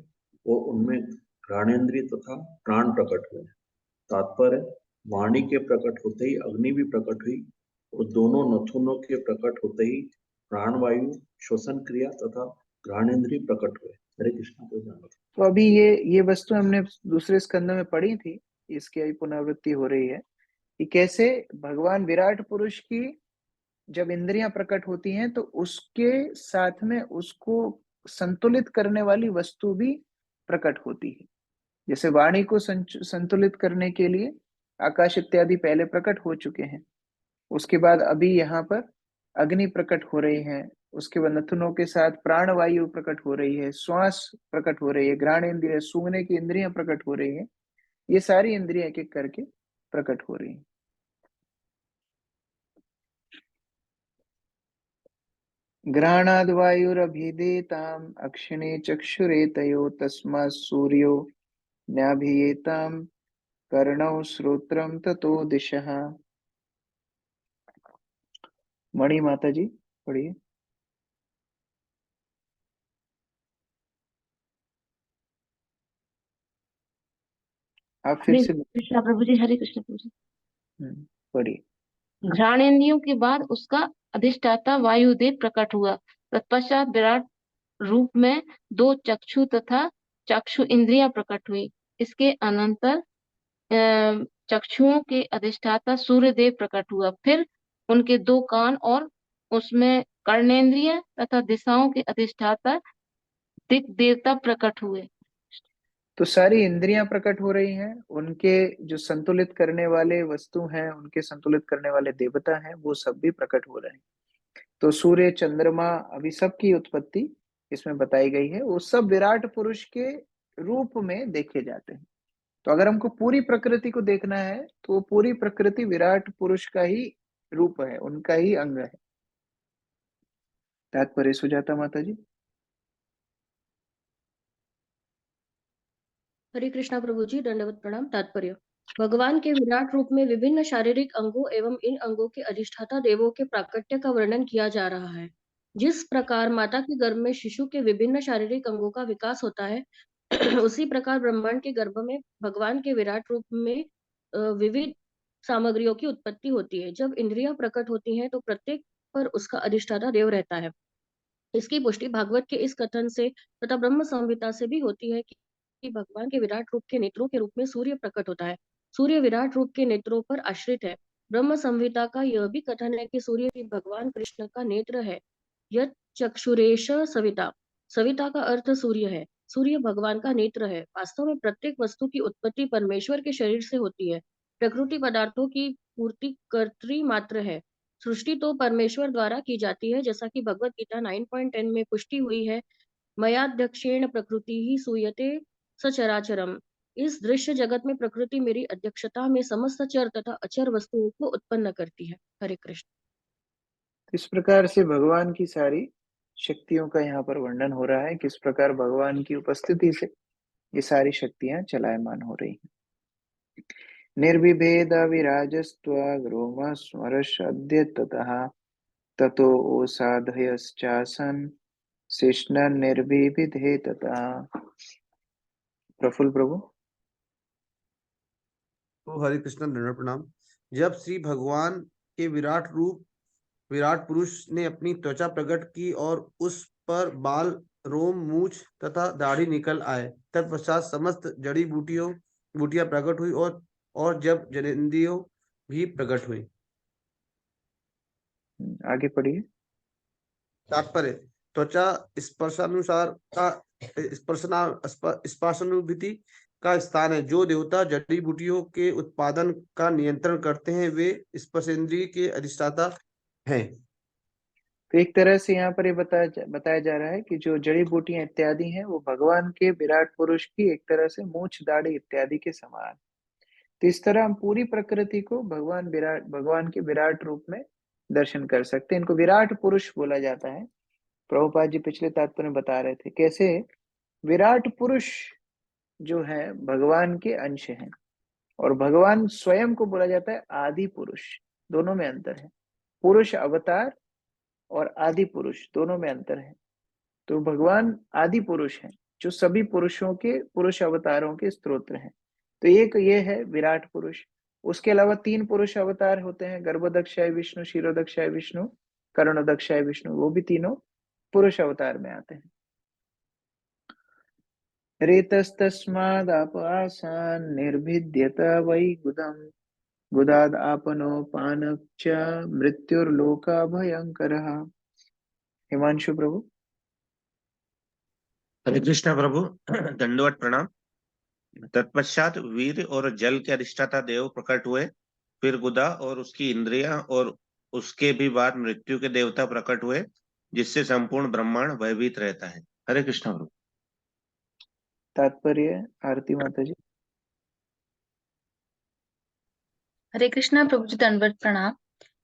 और उनमें घ्राणेन्द्रिय तथा प्राण प्रकट हुए। तात्पर्य, वाणी के प्रकट होते ही अग्नि भी प्रकट हुई, और दोनों नथुनों के प्रकट होते ही प्राणवायु, श्वसन क्रिया तथा घ्राणेन्द्रिय प्रकट हुए। हरे कृष्णा प्रभु। तो अभी ये वस्तु हमने दूसरे स्कंद में पढ़ी थी, इसकी अभी पुनरावृत्ति हो रही है कि कैसे भगवान विराट पुरुष की जब इंद्रियां प्रकट होती हैं तो उसके साथ में उसको संतुलित करने वाली वस्तु भी प्रकट होती है। जैसे वाणी को संतुलित करने के लिए आकाश इत्यादि पहले प्रकट हो चुके हैं, उसके बाद अभी यहाँ पर अग्नि प्रकट हो रही है, उसके बाद नथुनों के साथ प्राणवायु प्रकट हो रही है, श्वास प्रकट हो रही है, घ्राणेन्द्रिय, सूंघने की इंद्रियां प्रकट हो रही है। ये सारी इंद्रियां एक एक करके प्रकट हो रही हैं। घ्राणाद् वायुरभिधेताम् अक्षिणे चक्षुरेतयो तस्मात् सूर्यो न्याभियेताम् कर्णौ श्रोत्रम ततो दिशः। मणि माता जी पढ़िए। आप फिर हरे से कृष्णा प्रभु जी, हरे कृष्ण प्रभु जी। पढ़िए। घ्राणेन्द्रियों के बाद उसका अधिष्ठाता वायुदेव प्रकट हुआ। तत्पश्चात विराट रूप में दो चक्षु तथा चक्षु इंद्रियां प्रकट हुई। इसके अनंतर चक्षुओं के अधिष्ठाता सूर्यदेव प्रकट हुआ। फिर उनके दो कान और उसमें कर्णेंद्रिय तथा दिशाओं के अधिष्ठाता दिक देवता प्रकट हुए। तो सारी इंद्रियां प्रकट हो रही हैं, उनके जो संतुलित करने वाले वस्तु हैं, उनके संतुलित करने वाले देवता हैं, वो सब भी प्रकट हो रहे हैं। तो सूर्य, चंद्रमा, अभी सबकी उत्पत्ति इसमें बताई गई है। वो सब विराट पुरुष के रूप में देखे जाते हैं। तो अगर हमको पूरी प्रकृति को देखना है तो वो पूरी प्रकृति विराट पुरुष का ही रूप है, उनका ही अंग है। तात्पर्य सुजाता माता जी। हरे कृष्णा प्रभु जी, दंडवत प्रणाम। तात्पर्य, भगवान के विराट रूप में विभिन्न शारीरिक अंगों एवं इन अंगों के अधिष्ठाता देवों के प्राकट्य का वर्णन किया जा रहा है। जिस प्रकार माता के गर्भ में शिशु के विभिन्न शारीरिक अंगों का विकास होता है उसी प्रकार ब्रह्मांड के गर्भ में भगवान के विराट रूप में विविध सामग्रियों की उत्पत्ति होती है। जब इंद्रियां प्रकट होती हैं तो प्रत्येक पर उसका अधिष्ठाता देव रहता है। इसकी पुष्टि भागवत के इस कथन से तथा ब्रह्म संहिता से भी होती है कि भगवान के विराट रूप के नेत्रों के रूप में सूर्य प्रकट होता है। सूर्य विराट रूप के नेत्रों पर आश्रित है। ब्रह्म संहिता का यह भी कथन है कि सूर्य भी भगवान कृष्ण का नेत्र है। यह चक्षुरेश सविता, सविता का अर्थ सूर्य है। सूर्य भगवान का नेत्र है। वास्तव में प्रत्येक वस्तु की उत्पत्ति परमेश्वर के शरीर से होती है। प्रकृति पदार्थों की पूर्ति कर्त्री मात्र है। सृष्टि तो परमेश्वर द्वारा की जाती है, जैसा कि भगवत गीता 9.10 में पुष्टि हुई है। मयाध्यक्षेण प्रकृति ही सूयते सचराचरम। इस दृश्य जगत में प्रकृति मेरी अध्यक्षता में समस्त चर तथा अचर वस्तुओं को उत्पन्न करती है। हरे कृष्ण। इस प्रकार से भगवान की सारी शक्तियों का यहाँ पर वर्णन हो रहा है, किस प्रकार भगवान की उपस्थिति से ये सारी शक्तियां चलायमान हो रही हैं। निर्विभेद विराजस्त्वा स्मरशद्य ततः ततो ओसाधयश्चासन शेषण निर्विविधे ततः। प्रफुल्ल प्रभु। तो हरे कृष्ण दंडवत प्रणाम। जब श्री भगवान के विराट पुरुष ने अपनी त्वचा प्रकट की और उस पर बाल, रोम, मूछ तथा दाढ़ी निकल आए, तत्पश्चात समस्त जड़ी बूटियां प्रकट हुई और जब जनेंद्रियों भी प्रकट हुई। आगे पढ़िए। तात्पर्य, त्वचा स्पर्शानुभूति का स्थान है। जो देवता जड़ी बूटियों के उत्पादन का नियंत्रण करते हैं वे स्पर्शेंद्रिय के अधिष्ठाता हैं। तो एक तरह से यहाँ पर ये बताया जा रहा है कि जो जड़ी बूटियां इत्यादि हैं वो भगवान के विराट पुरुष की एक तरह से मूछ, दाढ़ी इत्यादि के समान। तो इस तरह हम पूरी प्रकृति को भगवान के विराट रूप में दर्शन कर सकते हैं। इनको विराट पुरुष बोला जाता है। प्रभुपाद जी पिछले तात्पर्य में बता रहे थे कैसे विराट पुरुष जो है भगवान के अंश हैं और भगवान स्वयं को बोला जाता है आदि पुरुष। दोनों में अंतर है। पुरुष अवतार और आदि पुरुष दोनों में अंतर है। तो भगवान आदि पुरुष हैं जो सभी पुरुषों के पुरुष अवतारों के स्तोत्र हैं। तो एक ये है विराट पुरुष। उसके अलावा 3 पुरुष अवतार होते हैं, गर्भोदक्षाय विष्णु, क्षीरोदक्षाय विष्णु, करुणोदक्षाय विष्णु। वो भी तीनों पुरुष अवतार में आते हैं। रेतस्तस्मादाप आसान निर्भिद्यत वै गुदम गुदाद आपनो पानच मृत्युर्लोका भयंकरः। हिमांशु प्रभु। हरे कृष्ण प्रभु। दंडवत प्रणाम। तत्पश्चात वीर और जल के अधिष्ठाता देव प्रकट हुए, फिर गुदा और उसकी इंद्रियां और उसके भी बाद मृत्यु के देवता प्रकट हुए, जिससे संपूर्ण ब्रह्मांड भयभीत रहता है। हरे कृष्ण प्रभु। तात्पर्य आरती माता जी। हरे कृष्णा प्रभु जी, दंडवत प्रणाम।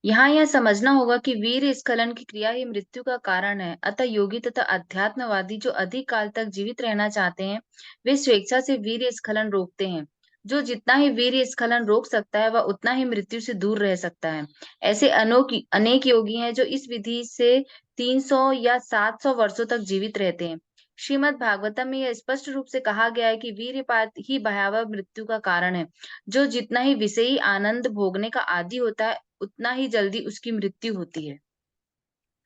यहाँ यह समझना होगा कि वीर स्खलन की क्रिया ही मृत्यु का कारण है। अतः योगी तथा अध्यात्मवादी जो अधिक काल तक जीवित रहना चाहते हैं वे स्वेच्छा से वीर स्खलन रोकते हैं। जो जितना ही वीर स्खलन रोक सकता है वह उतना ही मृत्यु से दूर रह सकता है। ऐसे अनेक योगी हैं जो इस विधि से 300 या 700 वर्षों तक जीवित रहते हैं। श्रीमद् भागवतम में यह स्पष्ट रूप से कहा गया है कि वीर्यपात ही भयावह मृत्यु का कारण है। जो जितना ही विषयी आनंद भोगने का आदी होता है उतना ही जल्दी उसकी मृत्यु होती है। ये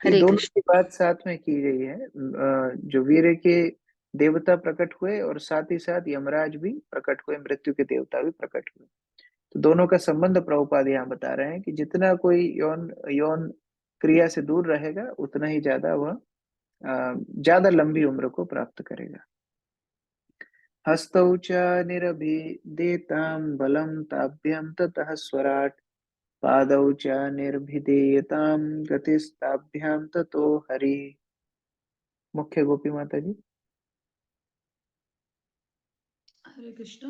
हरे दोनों कृष्ण। की बात साथ में की गई है। जो वीर के देवता प्रकट हुए और साथ ही साथ यमराज भी प्रकट हुए, मृत्यु के देवता भी प्रकट हुए। तो दोनों का संबंध प्रभुपाद यहाँ बता रहे हैं कि जितना कोई यौन क्रिया से दूर रहेगा उतना ही ज्यादा वह ज्यादा लंबी उम्र को प्राप्त करेगा। हस्तौ च निरभिदेतां बलं ताभ्यं ततः स्वराट पादौ च निर्भिदेयतां गतिस्ताभ्यां ततो हरि। मुख्य गोपी माता जी। हरे कृष्ण।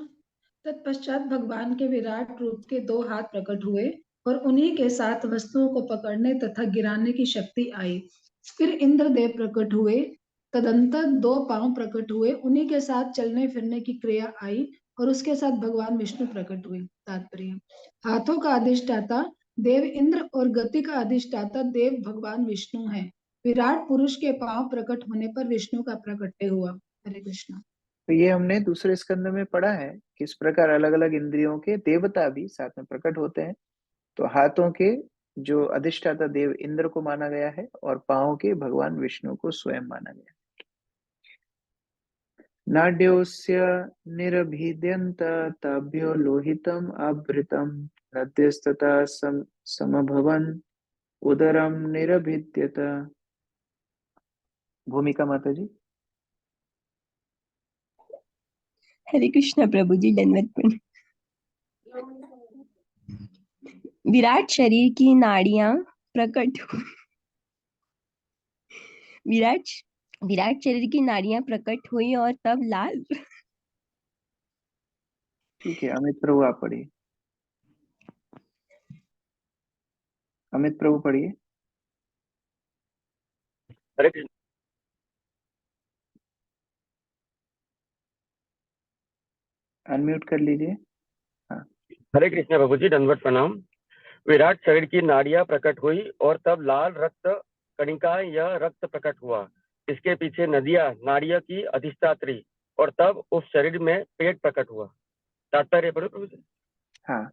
तत्पश्चात भगवान के विराट रूप के 2 हाथ प्रकट हुए और उन्हीं के साथ वस्तुओं को पकड़ने तथा गिराने की शक्ति आई। फिर इंद्रदेव प्रकट हुए। तदंतर 2 पांव प्रकट हुए, उन्हीं के साथ चलने फिरने की क्रिया आई और उसके साथ भगवान विष्णु प्रकट हुए। तात्पर्य, हाथों का अधिष्ठाता देव इंद्र और गति का अधिष्ठाता देव भगवान विष्णु है। विराट पुरुष के पांव प्रकट होने पर विष्णु का प्रकट्य हुआ। हरे कृष्ण। तो ये हमने दूसरे स्कंद में पढ़ा है किस प्रकार अलग अलग इंद्रियों के देवता भी साथ में प्रकट होते हैं। तो हाथों के जो अधिष्ठाता देव इंद्र को माना गया है और पांव के भगवान विष्णु को स्वयं माना गया है। नाड्योस्य निरभिद्यन्त ताभ्यो लोहितम आवृतम नद्यस्तथा समभवन् उदरम निरभिद्यत। भूमिका माता जी। हरे कृष्णा प्रभु जी, दंडवत प्रणाम। विराट शरीर की नाड़ियां प्रकट विराट विराट शरीर की नाड़ियां प्रकट हुई और तब लाल ठीक है, अमित प्रभु आप पढ़िए। अमित प्रभु पढ़िए। हरे कृष्ण अनम्यूट कर लीजिए। हाँ, हरे कृष्ण प्रभु जी, दंडवत प्रणाम। विराट शरीर की नाड़ियां प्रकट हुई और तब लाल रक्त कणिका यह रक्त प्रकट हुआ। इसके पीछे नदियां नाड़ियों की अधिष्ठात्री और तब उस शरीर में पेट प्रकट हुआ। तात्पर्य पढ़ो प्रभु जी। हाँ,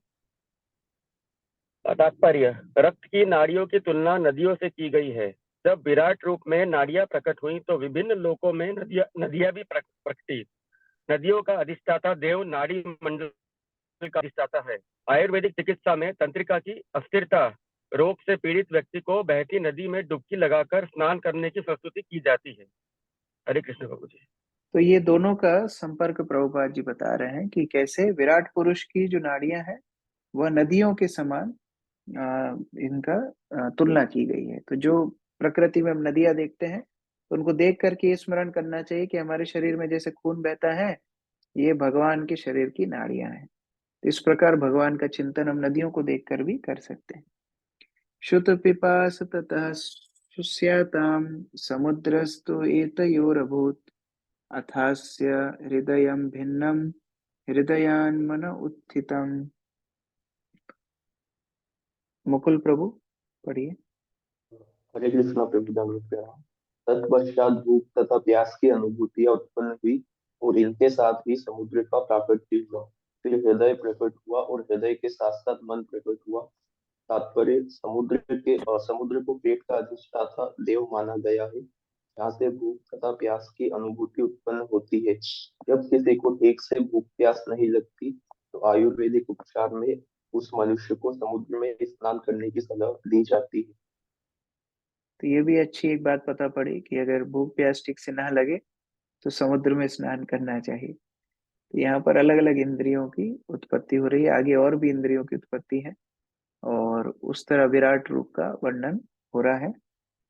तात्पर्य, रक्त की नाड़ियों की तुलना नदियों से की गई है। जब विराट रूप में नाड़ियां प्रकट हुई तो विभिन्न लोकों में नदियां भी प्रकटी। नदियों का अधिष्ठाता देव नाड़ी मंडल का अधिष्ठाता है। आयुर्वेदिक चिकित्सा में तंत्रिका की अस्थिरता रोग से पीड़ित व्यक्ति को बहती नदी में डुबकी लगाकर स्नान करने की प्रस्तुति की जाती है। हरे कृष्ण प्रभु जी। तो ये दोनों का संपर्क प्रभुपाद जी बता रहे हैं कि कैसे विराट पुरुष की जो नाड़ियां हैं वह नदियों के समान इनका तुलना की गई है। तो जो प्रकृति में हम नदियां देखते हैं तो उनको देख करके ये स्मरण करना चाहिए कि हमारे शरीर में जैसे खून बहता है, ये भगवान के शरीर की नाड़ियां हैं। तो इस प्रकार भगवान का चिंतन हम नदियों को देखकर भी कर सकते हैं। श्रुत पिपास ततः शुष्यताम समुद्रस्तु एतयोरभूत् अथास्य हृदयं भिन्नं हृदयान्मन उत्थितम्। मुकुल प्रभु पढ़िए। हरे कृष्णा प्रभु, दंडवत प्रणाम। तत्पश्चात भूख तथा प्यास की अनुभूतियां उत्पन्न हुई और इनके साथ ही समुद्र का प्राकट्य हुआ। फिर हृदय प्रकट हुआ और हृदय के साथ साथ मन प्रकट हुआ। तात्पर्य, समुद्र को पेट का अधिष्ठाता देव माना गया है, जहाँ से भूख तथा प्यास की अनुभूति उत्पन्न होती है। जब किसी को ठीक से भूख प्यास नहीं लगती तो आयुर्वेदिक उपचार में उस मनुष्य को समुद्र में स्नान करने की सलाह दी जाती है। तो ये भी अच्छी एक बात पता पड़ी कि अगर भूख प्यास ठीक से ना लगे तो समुद्र में स्नान करना चाहिए। तो यहाँ पर अलग अलग इंद्रियों की उत्पत्ति हो रही है, आगे और भी इंद्रियों की उत्पत्ति है और उस तरह विराट रूप का वर्णन हो रहा है।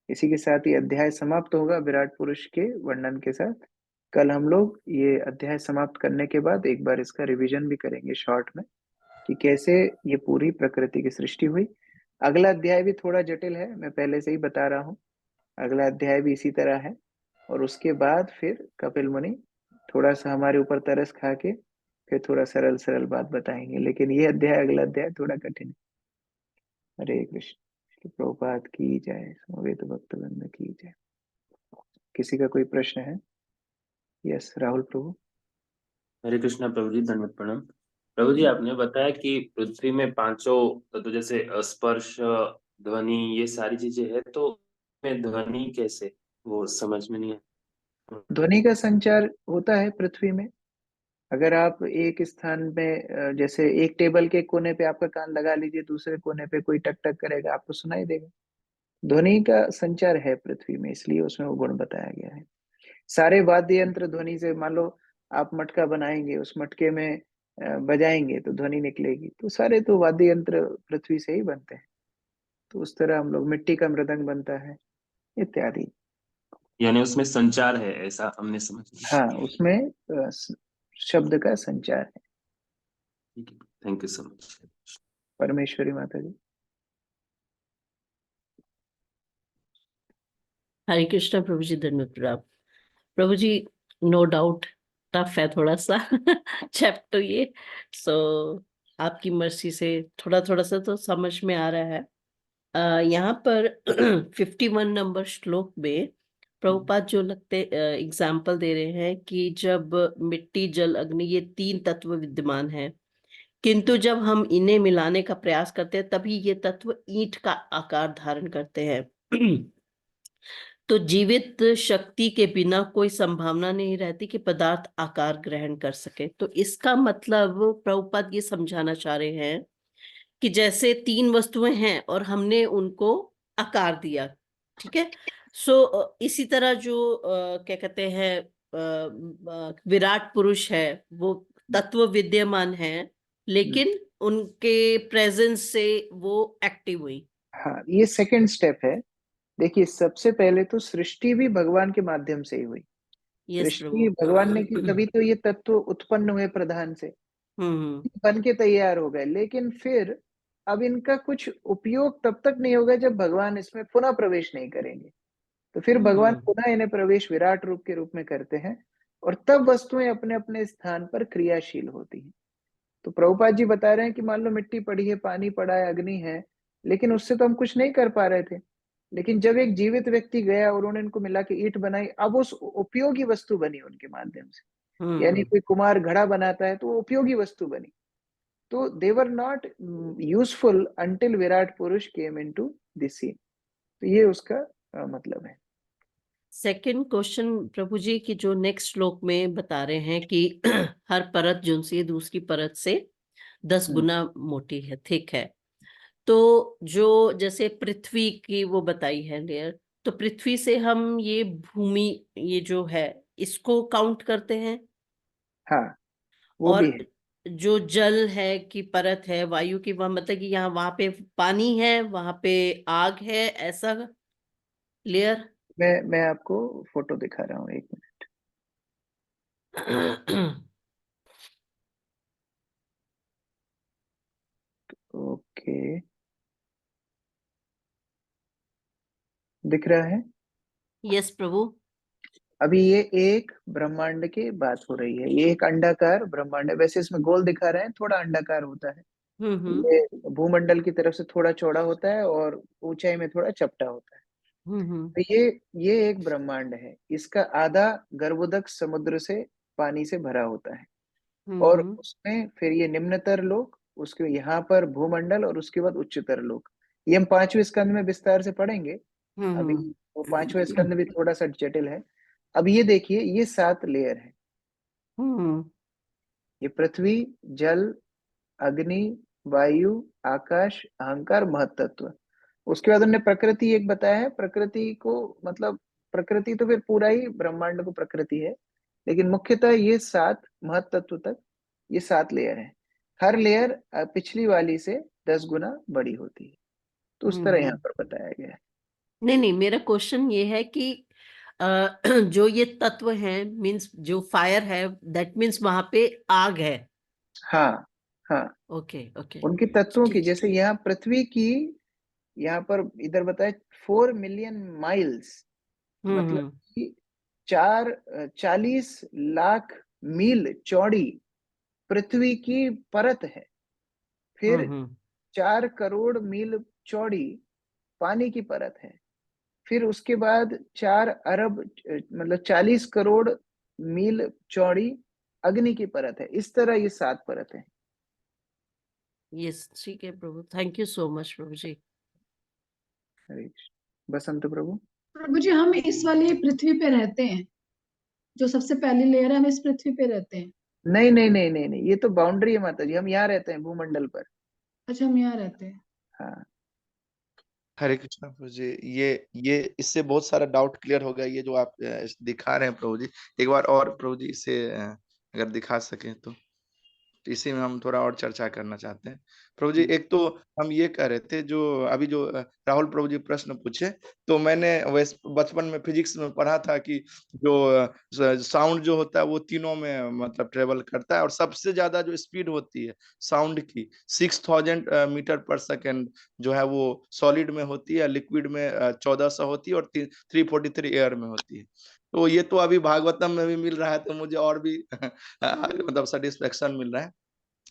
इसी के साथ ही अध्याय समाप्त होगा विराट पुरुष के वर्णन के साथ। कल हम लोग ये अध्याय समाप्त करने के बाद एक बार इसका रिवीजन भी करेंगे शॉर्ट में कि कैसे ये पूरी प्रकृति की सृष्टि हुई। अगला अध्याय भी थोड़ा जटिल है, मैं पहले से ही बता रहा हूँ। अगला अध्याय भी इसी तरह है और उसके बाद फिर कपिल मुनि थोड़ा सा हमारे ऊपर तरस खा के फिर थोड़ा सरल सरल बात बताएंगे, लेकिन ये अध्याय अगला अध्याय थोड़ा कठिन है। हरे कृष्ण। श्री प्रभुपाद की जय, समवेत भक्तवृंद की जय। किसी का कोई प्रश्न है? यस, राहुल प्रभु। हरे कृष्णा प्रभु जी, दंडवत प्रणाम। प्रभु जी, आपने बताया कि पृथ्वी में पांचों तत्व जैसे स्पर्श, ध्वनि, ये सारी चीजें है, तो में ध्वनि कैसे, वो समझ में नहीं है। ध्वनि का संचार होता है पृथ्वी में। अगर आप एक स्थान पे जैसे एक टेबल के कोने पे आपका कान लगा लीजिए, दूसरे कोने पे कोई टक टक करेगा, आपको सुनाई देगा। ध्वनि का संचार है पृथ्वी में, इसलिए उसमें वो गुण बताया गया है। सारे वाद्य यंत्र ध्वनि से, मान लो आप मटका बनाएंगे, उस मटके में बजाएंगे तो ध्वनि निकलेगी। तो सारे तो वाद्य यंत्र पृथ्वी से ही बनते हैं। तो उस तरह हम लोग, मिट्टी का मृदंग बनता है इत्यादि। यानी उसमें संचार है, ऐसा हमने समझ लिया। हाँ, उसमें शब्द का संचार है। ठीक है, थैंक यू सो मच। परमेश्वरी माता जी। हरे कृष्णा प्रभु जी, धन्यवाद प्रणाम। प्रभु जी, नो डाउट टफ है थोड़ा सा चैप्टर ये, सो आपकी मर्जी से थोड़ा थोड़ा सा तो समझ में आ रहा है। यहाँ पर 51 नंबर श्लोक में प्रभुपाद जो लगते एग्जाम्पल दे रहे हैं कि जब मिट्टी, जल, अग्नि, ये 3 तत्व विद्यमान हैं, किंतु जब हम इन्हें मिलाने का प्रयास करते हैं तभी ये तत्व ईंट का आकार धारण करते हैं। तो जीवित शक्ति के बिना कोई संभावना नहीं रहती कि पदार्थ आकार ग्रहण कर सके। तो इसका मतलब प्रभुपाद ये समझाना चाह रहे हैं कि जैसे 3 वस्तुएं हैं और हमने उनको आकार दिया, ठीक है, इसी तरह जो क्या कहते हैं विराट पुरुष है वो तत्व विद्यमान है, लेकिन उनके प्रेजेंस से वो एक्टिव हुई। हाँ, ये सेकंड स्टेप है। देखिए, सबसे पहले तो सृष्टि भी भगवान के माध्यम से ही हुई। यस सृष्टि प्रभु। भगवान ने की, तभी तो ये तत्व उत्पन्न हुए प्रधान से, बन के तैयार हो गए। लेकिन फिर अब इनका कुछ उपयोग तब तक नहीं होगा जब भगवान इसमें पुनः प्रवेश नहीं करेंगे। तो फिर भगवान पुनः इन्हें प्रवेश विराट रूप के रूप में करते हैं, और तब वस्तुएं अपने अपने स्थान पर क्रियाशील होती हैं। तो प्रभुपाद जी बता रहे हैं कि मान लो मिट्टी पड़ी है, पानी पड़ा है, अग्नि है, लेकिन उससे तो हम कुछ नहीं कर पा रहे थे। लेकिन जब एक जीवित व्यक्ति गया और उन्होंने इनको मिला के ईंट बनाई, अब उस उपयोगी वस्तु बनी उनके माध्यम से। यानी कोई कुम्हार घड़ा बनाता है तो वो उपयोगी वस्तु बनी। तो they were not useful until विराट पुरुष केम इनटू दिस सीन। तो ये उसका मतलब है। सेकंड क्वेश्चन प्रभु जी की जो नेक्स्ट श्लोक में बता रहे हैं कि हर परत जो से दूसरी परत से 10 गुना मोटी है, ठीक है। तो जो जैसे पृथ्वी की वो बताई है लेयर, तो पृथ्वी से हम ये भूमि, ये जो है, इसको काउंट करते हैं। हाँ, वो और भी है। जो जल है की परत है, वायु की, वह मतलब कि यहाँ वहां पे पानी है, वहां पे आग है, ऐसा लेयर। मैं आपको फोटो दिखा रहा हूँ, एक मिनट। ओके, दिख रहा है? यस प्रभु। अभी ये एक ब्रह्मांड की बात हो रही है। ये एक अंडाकार ब्रह्मांड है। वैसे इसमें गोल दिखा रहे हैं, थोड़ा अंडाकार होता है। ये भूमंडल की तरफ से थोड़ा चौड़ा होता है और ऊंचाई में थोड़ा चपटा होता है। तो ये एक ब्रह्मांड है। इसका आधा गर्भोदक समुद्र से पानी से भरा होता है, और उसमें फिर ये निम्नतर लोक, उसके यहाँ पर भूमंडल, और उसके बाद उच्चतर लोक। ये हम 5वें स्कंद में विस्तार से पढ़ेंगे। अभी वो 5वां स्कंद भी थोड़ा सा जटिल है। अब ये देखिए, ये 7 लेयर है। ये पृथ्वी, जल, अग्नि, वायु, आकाश, अहंकार, महत्त्व। उसके बाद उन्होंने प्रकृति एक बताया है। प्रकृति को मतलब, प्रकृति तो फिर पूरा ही ब्रह्मांड को प्रकृति है, लेकिन मुख्यतः ये 7 महत्त्व तक, ये 7 लेयर है। हर लेयर पिछली वाली से 10 गुना बड़ी होती है। तो उस तरह यहाँ पर बताया गया है। नहीं नहीं, मेरा क्वेश्चन ये है कि जो ये तत्व है, मींस जो फायर है, दैट मींस वहां पे आग है। हाँ हाँ, ओके ओके, उनकी तत्वों की, जैसे यहाँ पृथ्वी की, यहाँ पर इधर बताया 4 मिलियन माइल्स, मतलब कि 40 लाख मील चौड़ी पृथ्वी की परत है। फिर 4 करोड़ मील चौड़ी पानी की परत है। फिर उसके बाद 4 अरब मतलब 40 करोड़ मील चौड़ी अग्नि की परत है। इस तरह ये 7 परत है। यस, ठीक है प्रभु, थैंक यू सो मच प्रभु जी। हरे बसंत प्रभु। प्रभु जी, हम इस वाली पृथ्वी पे रहते हैं, जो सबसे पहली लेयर है, हम इस पृथ्वी पे रहते हैं। नहीं नहीं नहीं नहीं नहीं, ये तो बाउंड्री है माता जी। हम यहाँ रहते हैं भूमंडल पर। अच्छा, हम यहाँ रहते हैं। हाँ, हरे कृष्णा प्रभु जी। ये इससे बहुत सारा डाउट क्लियर हो गया। ये जो आप दिखा रहे हैं प्रभु जी, एक बार और प्रभु जी इसे अगर दिखा सकें तो इसी में हम थोड़ा और चर्चा करना चाहते हैं प्रभु जी। एक तो हम ये कह रहे थे, जो अभी जो राहुल प्रभु जी प्रश्न पूछे, तो मैंने वैसे बचपन में फिजिक्स में पढ़ा था कि जो साउंड जो होता है वो तीनों में मतलब ट्रेवल करता है, और सबसे ज्यादा जो स्पीड होती है साउंड की 6000 मीटर पर सेकेंड जो है वो सॉलिड में होती है, लिक्विड में 1400 होती है, और 343 एयर में होती है। तो ये तो अभी भागवतम में भी मिल रहा है, तो मुझे और भी मतलब सेटिस्फेक्शन मिल रहा है।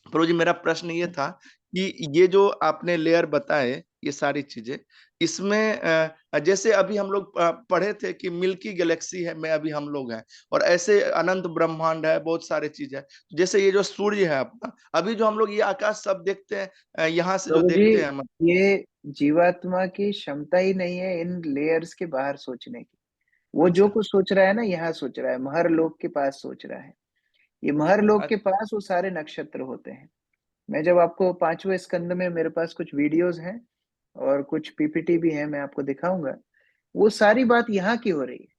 प्रभु जी, मेरा प्रश्न ये था कि ये जो आपने लेयर बताए, ये सारी चीजें, इसमें जैसे अभी हम लोग पढ़े थे कि मिल्की गैलेक्सी है में अभी हम लोग हैं, और ऐसे अनंत ब्रह्मांड है, बहुत सारे चीज है। जैसे ये जो सूर्य है अपना, अभी जो हम लोग ये आकाश सब देखते हैं, यहाँ से जो प्रभु जी, देखते हैं ये जीवात्मा की क्षमता ही नहीं है इन लेयर्स के बाहर सोचने की। वो जो कुछ सोच रहा है ना, यहाँ सोच रहा है, महर लोक के पास सोच रहा है। ये महर लोक के पास वो सारे नक्षत्र होते हैं। मैं जब आपको 5वें स्कंद में मेरे पास कुछ वीडियोस हैं और कुछ पीपीटी भी है, मैं आपको दिखाऊंगा। वो सारी बात यहाँ की हो रही है।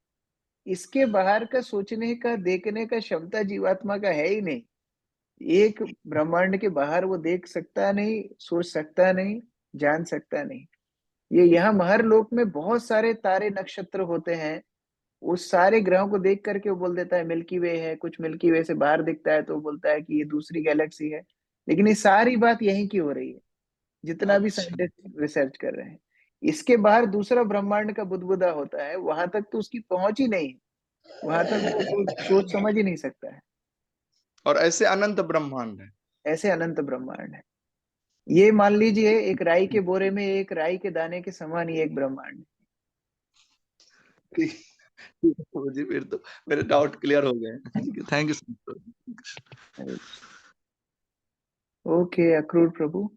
इसके बाहर का सोचने का, देखने का क्षमता जीवात्मा का है ही नहीं। एक ब्रह्मांड के बाहर वो देख सकता नहीं, सोच सकता नहीं, जान सकता नहीं। ये यहाँ महर लोक में बहुत सारे तारे नक्षत्र होते हैं, उस सारे ग्रहों को देख करके वो बोल देता है मिल्की वे है, कुछ मिल्की वे से बाहर दिखता है तो वो बोलता है कि ये दूसरी गैलेक्सी है। लेकिन ये सारी बात यहीं की हो रही है, जितना भी साइंटिस्ट रिसर्च कर रहे हैं। इसके बाहर दूसरा ब्रह्मांड का बुदबुदा होता है, वहां तक तो उसकी पहुंच ही नहीं है, वहां तक वो सोच समझ ही नहीं सकता है। और ऐसे अनंत ब्रह्मांड है, ऐसे अनंत ब्रह्मांड है। ये मान लीजिए एक राई के बोरे में एक राई के दाने के समान ही एक ब्रह्मांड है। ठीक है प्रभु जी, फिर तो मेरे डाउट क्लियर हो गए। Thank you. ओके, अक्रूर प्रभु।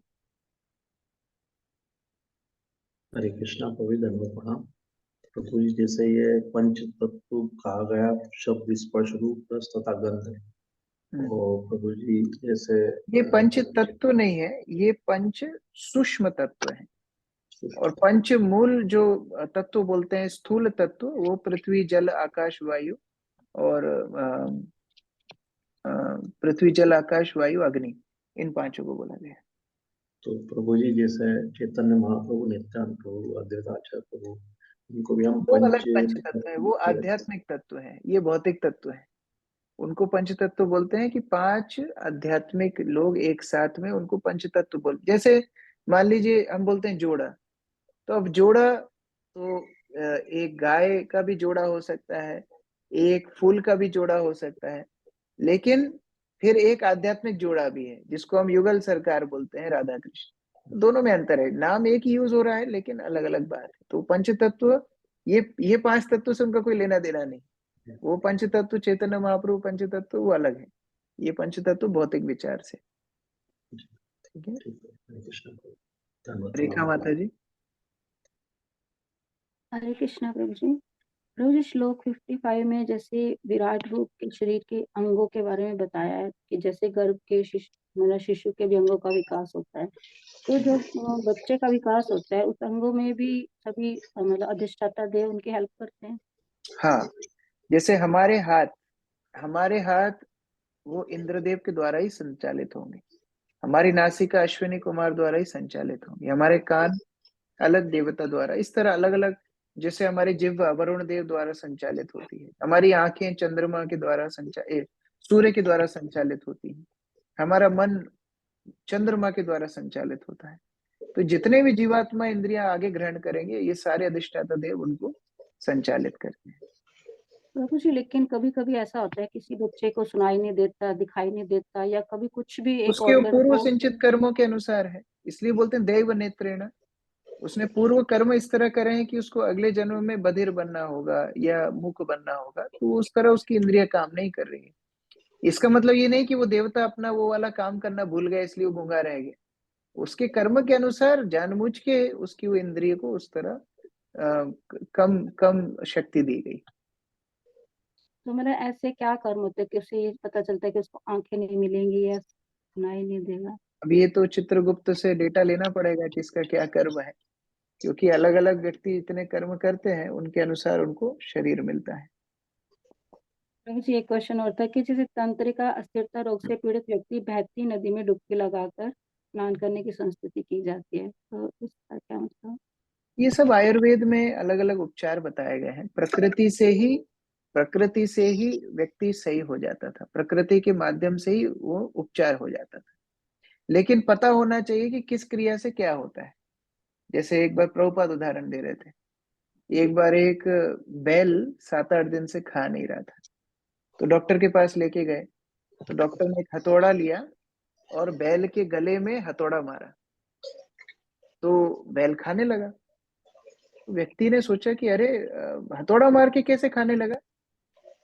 हरे कृष्णा प्रभु, धन्यवाद प्रणाम। प्रभु जी, जैसे ये पंच तत्व कहा गया, शब्द, स्पर्श, रूप, रस तथा गंध, और प्रभु जी जैसे ये पंच तत्व नहीं है, ये पंच सूक्ष्म तत्व है। और पंच मूल जो तत्व बोलते हैं, स्थूल तत्व, वो पृथ्वी, जल, आकाश, वायु, और पृथ्वी, जल, आकाश, वायु, अग्नि, इन पांचों को बोला गया। तो प्रभु जी जैसे चैतन्य महाप्रभु, नित्यानंद प्रभु, अद्वैताचार्य प्रभु, इनको भी हम दो अलग पंच पंच तत्व है, वो आध्यात्मिक तत्व है, ये भौतिक तत्व है। उनको पंच तत्व बोलते हैं कि 5 आध्यात्मिक लोग एक साथ में, उनको पंच तत्व बोलते। जैसे मान लीजिए हम बोलते हैं जोड़ा, तो अब जोड़ा तो एक गाय का भी जोड़ा हो सकता है, एक फूल का भी जोड़ा हो सकता है, लेकिन फिर एक आध्यात्मिक जोड़ा भी है जिसको हम युगल सरकार बोलते हैं, राधा कृष्ण। दोनों में अंतर है, नाम एक ही यूज हो रहा है लेकिन अलग अलग बात है। तो पंच तत्व, ये 5 तत्व से उनका कोई लेना देना नहीं। वो पंच तत्व, चैतन्य महाप्रभु पंच तत्व, वो अलग है। ये पंच तत्व भौतिक विचार से। ठीक है, रेखा माता जी। हरे कृष्णा प्रभु जी। प्रभु जी, श्लोक 55 में जैसे विराट रूप के शरीर के अंगों के बारे में बताया है कि जैसे गर्भ के शिशु के भी अंगों का विकास होता है, तो जब बच्चे का विकास होता है, उस अंगों में भी सभी मतलब अधिष्ठाता देव उनकी हेल्प करते हैं। हाँ, जैसे हमारे हाथ वो इंद्रदेव के द्वारा ही संचालित होंगे, हमारी नासिका अश्विनी कुमार द्वारा ही संचालित होंगे, हमारे कान अलग देवता द्वारा, इस तरह अलग अलग। जैसे हमारी जिह्वा वरुण देव द्वारा संचालित होती है, हमारी आंखें चंद्रमा के द्वारा सूर्य के द्वारा संचालित होती है, हमारा मन चंद्रमा के द्वारा संचालित होता है। तो जितने भी जीवात्मा इंद्रियां आगे ग्रहण करेंगे, ये सारे अधिष्ठाता देव उनको संचालित करते हैं। प्रभु जी, लेकिन कभी कभी ऐसा होता है किसी बच्चे को सुनाई नहीं देता, दिखाई नहीं देता, या कभी कुछ भी एक उसके ऑर्गन पूर्व को संचित कर्मों के अनुसार है, इसलिए बोलते हैं दैव नेत्रेण। उसने पूर्व कर्म इस तरह करे हैं कि उसको अगले जन्म में बधिर बनना होगा या मूक बनना होगा, तो उस तरह उसकी इंद्रिय काम नहीं कर रही है। इसका मतलब ये नहीं कि वो देवता अपना वो वाला काम करना भूल गया इसलिए वो गूंगा रह गया। उसके कर्म के अनुसार जानबूझ के उसकी वो इंद्रिय को उस तरह कम कम शक्ति दी गई। तो मतलब ऐसे क्या कर्म होते हैं कि उसे ये पता चलता है कि उसको आंखें नहीं मिलेंगी या सुनाई नहीं देगा? अब ये तो चित्रगुप्त से डेटा लेना पड़ेगा कि इसका क्या कर्म है, क्योंकि अलग अलग व्यक्ति इतने कर्म करते हैं, उनके अनुसार उनको शरीर मिलता है। मुझे एक क्वेश्चन और था कि जैसे तंत्रिका अस्थिरता रोग से पीड़ित व्यक्ति बहती नदी में डुबकी लगाकर स्नान करने की संस्तुति की जाती है, तो इसका क्या मतलब? ये सब आयुर्वेद में अलग अलग उपचार बताए गए हैं। प्रकृति से ही व्यक्ति सही हो जाता था, प्रकृति के माध्यम से ही वो उपचार हो जाता था। लेकिन पता होना चाहिए कि किस क्रिया से क्या होता है। जैसे एक बार प्रभुपाद उदाहरण दे रहे थे, एक बार एक बैल 7-8 दिन से खा नहीं रहा था, तो डॉक्टर के पास लेके गए, तो डॉक्टर ने एक हथौड़ा लिया और बैल के गले में हथौड़ा मारा, तो बैल खाने लगा। व्यक्ति ने सोचा कि अरे हथौड़ा मार के कैसे खाने लगा,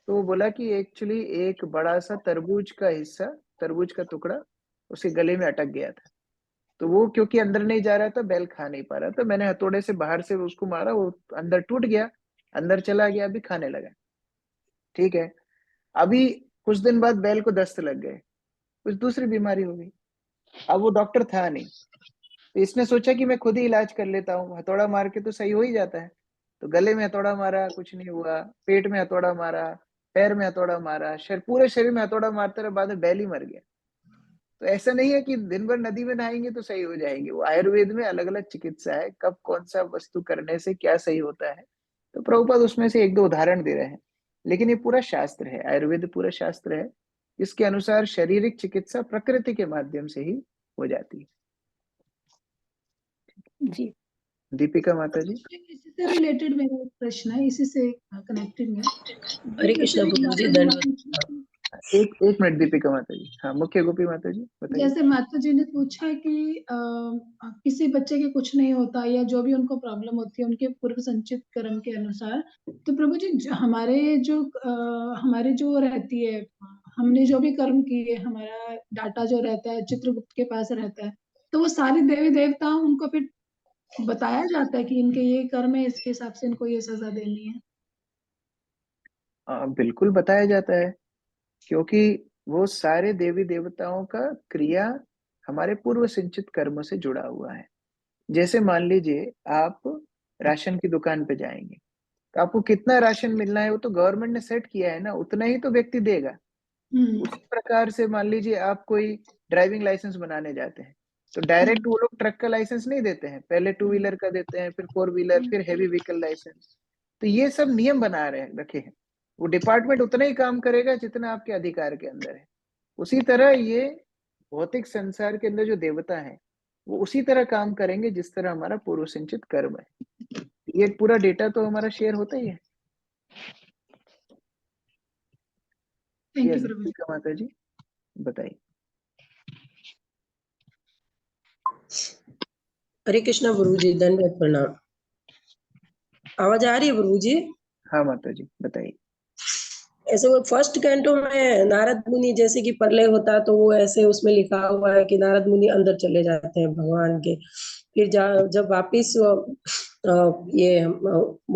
तो वो बोला कि एक्चुअली एक बड़ा सा तरबूज का हिस्सा, तरबूज का टुकड़ा उसके गले में अटक गया था, तो वो क्योंकि अंदर नहीं जा रहा था, बैल खा नहीं पा रहा था, मैंने हथौड़े से बाहर से उसको मारा, वो अंदर टूट गया, अंदर चला गया, अभी खाने लगा। ठीक है, अभी कुछ दिन बाद बैल को दस्त लग गए, कुछ दूसरी बीमारी हो गई। अब वो डॉक्टर था नहीं, तो इसने सोचा कि मैं खुद ही इलाज कर लेता हूँ, हथौड़ा मार के तो सही हो ही जाता है। तो गले में हथौड़ा मारा, कुछ नहीं हुआ, पेट में हथौड़ा मारा, पैर में हथौड़ा मारा, पूरे शरीर में हथौड़ा मारते रहे, बाद में बैल ही मर गया। तो ऐसा नहीं है कि दिन भर नदी में नहाएंगे तो सही हो जाएंगे। वो आयुर्वेद में अलग अलग चिकित्सा है, कब कौन सा वस्तु करने से क्या सही होता है। तो प्रभुपाद उसमें से एक दो उदाहरण दे रहे हैं, लेकिन ये पूरा शास्त्र है, आयुर्वेद पूरा शास्त्र है, इसके अनुसार शारीरिक चिकित्सा प्रकृति के माध्यम से ही हो जाती है। जी दीपिका माता जी। इसी से रिलेटेड मेरा एक प्रश्न है, इसी से कनेक्टेड है। हरे कृष्णा प्रभु जी, धन्यवाद। एक मिनट दीपिका माता जी। हाँ, मुख्य गोपी माता जी बताइए। जैसे माता जी ने पूछा कि किसी बच्चे के कुछ नहीं होता या जो भी उनको प्रॉब्लम होती है उनके पूर्व संचित कर्म के अनुसार, तो प्रभु जी हमारे जो रहती है, हमने जो भी कर्म किए, हमारा डाटा जो रहता है चित्रगुप्त के पास रहता है, तो वो सारे देवी देवता उनको फिर बताया जाता है कि इनके ये कर्म है, इसके हिसाब से इनको ये सजा देनी है। बिल्कुल बताया जाता है, क्योंकि वो सारे देवी देवताओं का क्रिया हमारे पूर्व संचित कर्म से जुड़ा हुआ है। जैसे मान लीजिए आप राशन की दुकान पे जाएंगे, तो आपको कितना राशन मिलना है वो तो गवर्नमेंट ने सेट किया है ना, उतना ही तो व्यक्ति देगा। उसी प्रकार से मान लीजिए आप कोई ड्राइविंग लाइसेंस बनाने जाते हैं, तो डायरेक्ट वो लोग ट्रक का लाइसेंस नहीं देते हैं, पहले 2 व्हीलर का देते हैं, फिर 4 व्हीलर, फिर हैवी व्हीकल लाइसेंस। तो ये सब नियम बना रखे हैं। वो डिपार्टमेंट उतना ही काम करेगा जितना आपके अधिकार के अंदर है। उसी तरह ये भौतिक संसार के अंदर जो देवता है वो उसी तरह काम करेंगे जिस तरह हमारा पूर्व संचित कर्म है। ये पूरा डेटा तो हमारा शेयर होता ही है। दीपिका माता जी बताइए। हरे कृष्णा प्रभु जी, धन्यवाद, प्रणाम। आवाज आ रही है प्रभु जी? हाँ माता जी बताइए। ऐसे वो फर्स्ट कैंटो में नारद मुनि जैसे कि प्रलय होता तो वो ऐसे उसमें लिखा हुआ है कि नारद मुनि अंदर चले जाते हैं भगवान के, फिर जब वापिस ये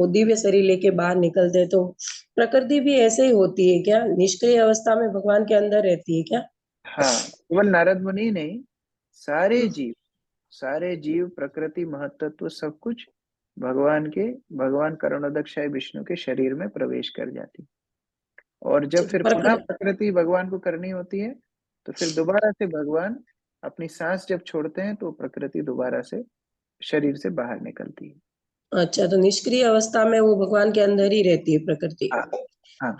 दिव्य शरीर लेके बाहर निकलते हैं, तो प्रकृति भी ऐसे ही होती है क्या? निष्क्रिय अवस्था में भगवान के अंदर रहती है क्या? हाँ, केवल नारद मुनि नहीं, सारे जीव प्रकृति महत्त्व सब कुछ भगवान करुणादक्षाय विष्णु के शरीर में प्रवेश कर जाती। और जब फिर पुनः प्रकृति भगवान को करनी होती है तो फिर दोबारा से भगवान अपनी सांस जब छोड़ते हैं तो प्रकृति दोबारा से शरीर से बाहर निकलती है। अच्छा, तो निष्क्रिय अवस्था में वो भगवान के अंदर ही रहती है प्रकृति। हाँ।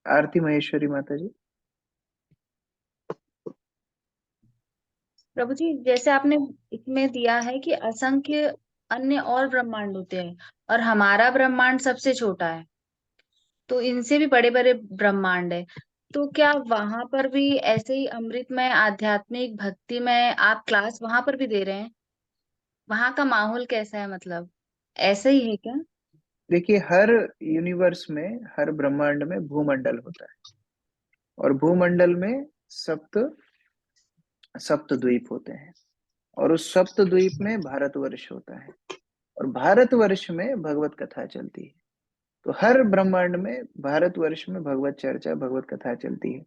आरती महेश्वरी माता जी। प्रभु जी, जैसे आपने इसमें दिया है कि असंख्य अन्य और ब्रह्मांड होते हैं और हमारा ब्रह्मांड सबसे छोटा है, तो इनसे भी बड़े बड़े ब्रह्मांड है, तो क्या वहां पर भी ऐसे ही अमृतमय आध्यात्मिक भक्ति में आप क्लास वहां पर भी दे रहे हैं? वहां का माहौल कैसा है, मतलब ऐसा ही है क्या? देखिए, हर यूनिवर्स में, हर ब्रह्मांड में भूमंडल होता है, और भूमंडल में सप्त द्वीप होते हैं, और उस सप्त द्वीप में भारतवर्ष होता है, और भारतवर्ष में भगवत कथा चलती है। तो हर ब्रह्मांड में भारतवर्ष में भगवत चर्चा, भगवत कथा चलती है।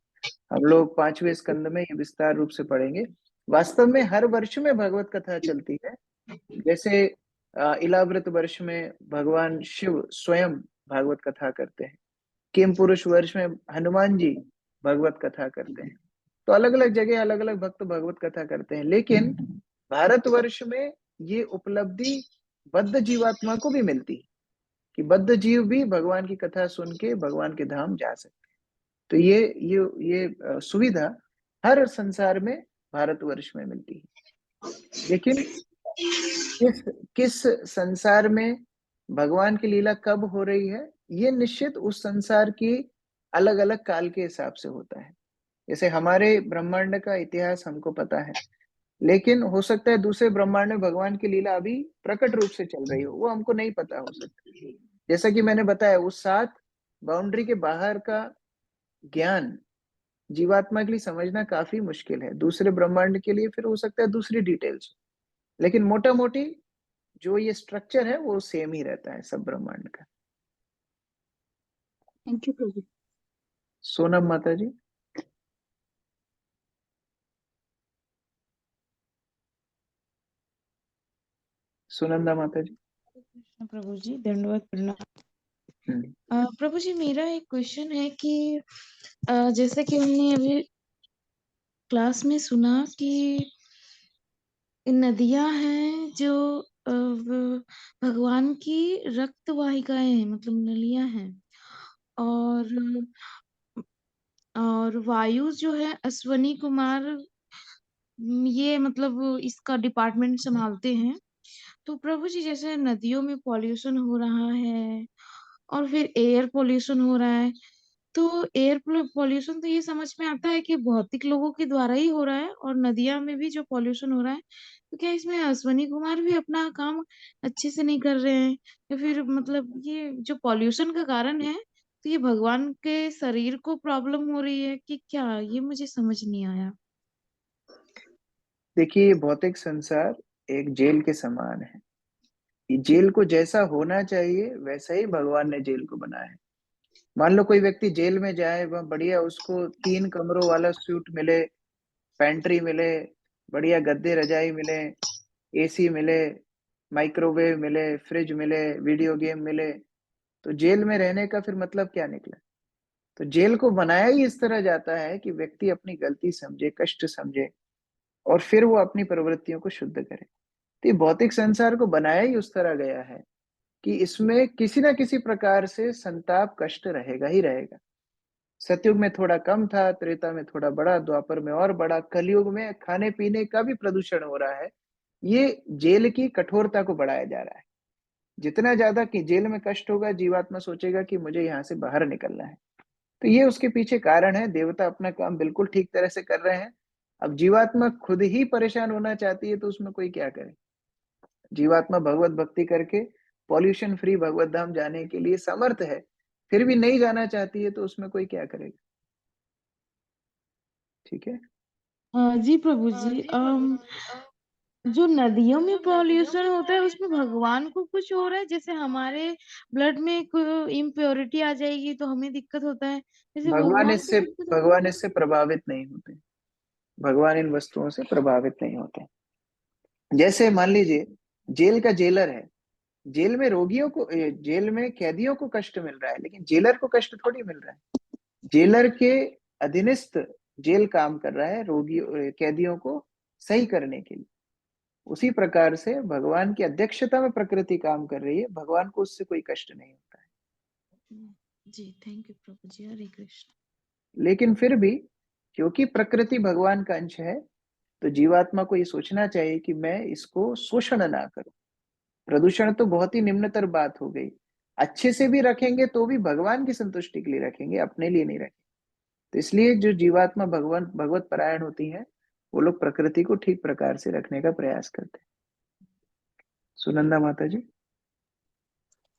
हम लोग 5वें स्कंद में ये विस्तार रूप से पढ़ेंगे। वास्तव में हर वर्ष में भगवत कथा चलती है। जैसे इलाव्रत वर्ष में भगवान शिव स्वयं भागवत कथा करते हैं, किम पुरुष वर्ष में हनुमान जी भगवत कथा करते हैं। तो अलग अलग जगह अलग अलग भक्त भगवत कथा करते हैं, लेकिन भारतवर्ष में ये उपलब्धि बद्ध जीवात्मा को भी मिलती है कि बद्ध जीव भी भगवान की कथा सुन के भगवान के धाम जा सकते हैं। तो ये सुविधा हर संसार में भारतवर्ष में मिलती है। लेकिन किस संसार में भगवान की लीला कब हो रही है, ये निश्चित उस संसार की अलग अलग काल के हिसाब से होता है। जैसे हमारे ब्रह्मांड का इतिहास हमको पता है, लेकिन हो सकता है दूसरे ब्रह्मांड में भगवान की लीला अभी प्रकट रूप से चल रही हो, वो हमको नहीं पता हो सकता। जैसा कि मैंने बताया, उस 7 बाउंड्री के बाहर का ज्ञान जीवात्मा के लिए समझना काफी मुश्किल है। दूसरे ब्रह्मांड के लिए फिर हो सकता है दूसरी डिटेल्स, लेकिन मोटा मोटी जो ये स्ट्रक्चर है वो सेम ही रहता है सब ब्रह्मांड का। थैंक यू प्रभु। सोनम माता जी। सुनंदा माता जी। कृष्ण प्रभु जी, दंडवत प्रणाम। हम्म, प्रभु जी, मेरा एक क्वेश्चन है कि जैसे कि हमने अभी क्लास में सुना कि नदियां हैं जो भगवान की रक्त वाहिकाएं हैं, मतलब नलियां हैं, और वायु जो है अश्वनी कुमार, ये मतलब इसका डिपार्टमेंट संभालते हैं। तो प्रभु जी, जैसे नदियों में पॉल्यूशन हो रहा है और फिर एयर पॉल्यूशन हो रहा है, तो एयर पॉल्यूशन तो ये समझ में आता है कि भौतिक लोगों के द्वारा ही हो रहा है, और नदियां में भी जो पॉल्यूशन हो रहा है, तो क्या इसमें अश्वनी कुमार भी अपना काम अच्छे से नहीं कर रहे हैं, या फिर मतलब ये जो पॉल्यूशन का कारण है, तो ये भगवान के शरीर को प्रॉब्लम हो रही है कि क्या, ये मुझे समझ नहीं आया। देखिए, ये भौतिक संसार एक जेल के समान है। ये जेल को जैसा होना चाहिए वैसा ही भगवान ने जेल को बनाया है। मान लो कोई व्यक्ति जेल में जाए, वह बढ़िया उसको 3 कमरों वाला सूट मिले, पेंट्री मिले, बढ़िया गद्दे रजाई मिले, एसी मिले, माइक्रोवेव मिले, फ्रिज मिले, वीडियो गेम मिले, तो जेल में रहने का फिर मतलब क्या निकला? तो जेल को बनाया ही इस तरह जाता है कि व्यक्ति अपनी गलती समझे, कष्ट समझे, और फिर वो अपनी प्रवृत्तियों को शुद्ध करे। तो ये भौतिक संसार को बनाया ही उस तरह गया है कि इसमें किसी ना किसी प्रकार से संताप, कष्ट रहेगा ही रहेगा। सतयुग में थोड़ा कम था, त्रेता में थोड़ा बड़ा, द्वापर में और बड़ा, कलयुग में खाने पीने का भी प्रदूषण हो रहा है। ये जेल की कठोरता को बढ़ाया जा रहा है। जितना ज्यादा कि जेल में कष्ट होगा, जीवात्मा सोचेगा कि मुझे यहाँ से बाहर निकलना है। तो ये उसके पीछे कारण है। देवता अपना काम बिल्कुल ठीक तरह से कर रहे हैं। अब जीवात्मा खुद ही परेशान होना चाहती है तो उसमें कोई क्या करे? जीवात्मा भगवत भक्ति करके पॉल्यूशन फ्री भगवत धाम जाने के लिए समर्थ है, फिर भी नहीं जाना चाहती है तो उसमें कोई क्या करेगा? ठीक है। जी प्रभु जी, जो नदियों में पॉल्यूशन होता है उसमें भगवान को कुछ हो रहा है? जैसे हमारे ब्लड में इम्प्योरिटी आ जाएगी तो हमें दिक्कत होता है, जैसे भगवान भगवान को इससे दिक्कत होता भगवान इससे प्रभावित नहीं होते। भगवान इन वस्तुओं से प्रभावित नहीं होते। जैसे मान लीजिए जेल का जेलर है, जेल में रोगियों को, जेल में कैदियों को कष्ट मिल रहा है, लेकिन जेलर को कष्ट थोड़ी मिल रहा है। जेलर के अधीनस्थ जेल काम कर रहा है रोगियों, कैदियों को सही करने के लिए। उसी प्रकार से भगवान की अध्यक्षता में प्रकृति काम कर रही है, भगवान को उससे कोई कष्ट नहीं होता है। है। जी थैंक यू प्रभु जी, हरे कृष्ण। लेकिन फिर भी क्योंकि प्रकृति भगवान का अंश है, तो जीवात्मा को ये सोचना चाहिए कि मैं इसको शोषण ना करूं। प्रदूषण तो बहुत ही निम्नतर बात हो गई। अच्छे से भी रखेंगे तो भी भगवान की संतुष्टि के लिए रखेंगे, अपने लिए नहीं रखेंगे। तो इसलिए जो जीवात्मा भगवान भगवत परायण होती है, वो लोग प्रकृति को ठीक प्रकार से रखने का प्रयास करते हैं। सुनंदा माता जी।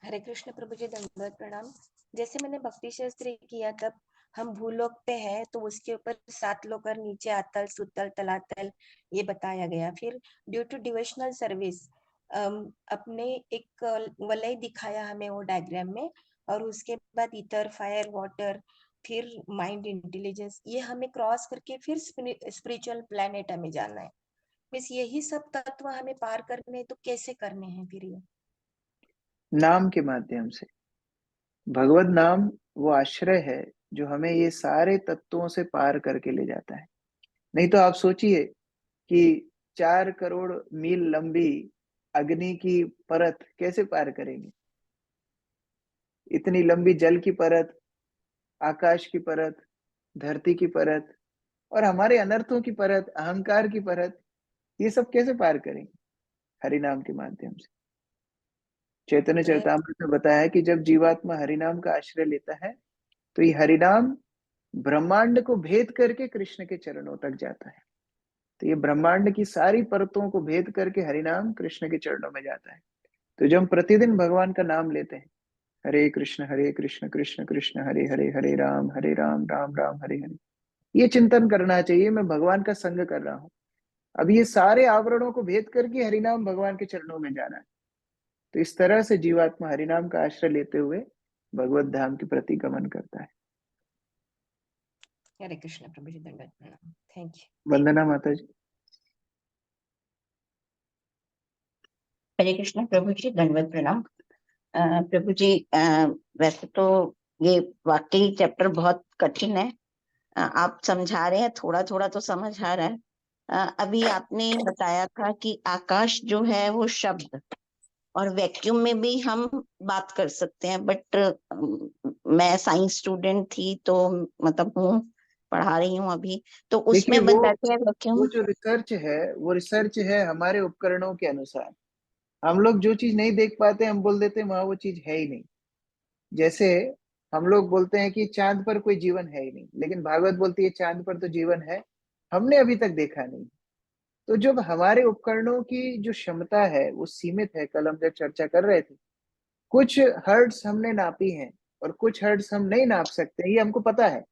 हरे कृष्ण प्रभु जी, दंडवत प्रणाम। जैसे मैंने भक्ति शास्त्र किया, तब हम भूलोक पे है तो उसके ऊपर 7 लोक और नीचे आतल, सुतल, तलातल, ये बताया गया। फिर ड्यू टू डिवोशनल सर्विस अपने एक वलय दिखाया हमें वो डायग्राम में, और उसके बाद ईथर, फायर, वाटर, फिर माइंड, इंटेलिजेंस, ये हमें क्रॉस करके फिर स्पिरिचुअल प्लैनेट हमें जाना है। बस यही सब तत्व हमें पार करने, तो कैसे करने हैं फिर ये? नाम के माध्यम से। भगवत नाम वो आश्रय है जो हमें ये सारे तत्वों से पार करके ले जाता है। नहीं तो आप सोचिए कि 4 करोड़ मील लंबी अग्नि की परत कैसे पार करेंगे? इतनी लंबी जल की परत, आकाश की परत, धरती की परत, और हमारे अनर्थों की परत, अहंकार की परत, ये सब कैसे पार करेंगे? हरिनाम के माध्यम से। चैतन्य चरितामृत में बताया है कि जब जीवात्मा हरिनाम का आश्रय लेता है तो ये हरिनाम ब्रह्मांड को भेद करके कृष्ण के चरणों तक जाता है। तो ये ब्रह्मांड की सारी परतों को भेद करके हरिनाम कृष्ण के चरणों में जाता है। तो जब हम प्रतिदिन भगवान का नाम लेते हैं, हरे कृष्ण कृष्ण कृष्ण हरे हरे, हरे राम राम राम हरे हरे, ये चिंतन करना चाहिए मैं भगवान का संग कर रहा हूँ। अब ये सारे आवरणों को भेद करके हरिनाम भगवान के चरणों में जाना है। तो इस तरह से जीवात्मा हरिनाम का आश्रय लेते हुए भगवत धाम के प्रति गमन करता है। हरे कृष्ण प्रभु जी, दंडवत प्रणाम। Thank you. वंदना माता जी। हरे कृष्ण प्रभु जी, दंडवत प्रणाम। प्रभु जी, वैसे तो ये वाकई चैप्टर बहुत कठिन है। आप समझा रहे हैं, थोड़ा थोड़ा तो समझ आ रहा है। अभी आपने बताया था कि आकाश जो है वो शब्द, और वैक्यूम में भी हम बात कर सकते हैं, बट मैं साइंस स्टूडेंट थी तो मतलब हूँ, पढ़ा रही हूँ अभी, तो देखिए उसमें बताते हैं वो वैक्यूम। जो रिसर्च है वो रिसर्च है हमारे उपकरणों के अनुसार। हम लोग जो चीज नहीं देख पाते हम बोल देते हैं वहां वो चीज है ही नहीं। जैसे हम लोग बोलते हैं कि चांद पर कोई जीवन है ही नहीं, लेकिन भागवत बोलती है चांद पर तो जीवन है, हमने अभी तक देखा नहीं। तो जब हमारे उपकरणों की जो क्षमता है वो सीमित है, कल हम जब चर्चा कर रहे थे, कुछ हर्ट्स हमने नापी हैं और कुछ हर्ट्स हम नहीं नाप सकते, ये हमको पता है।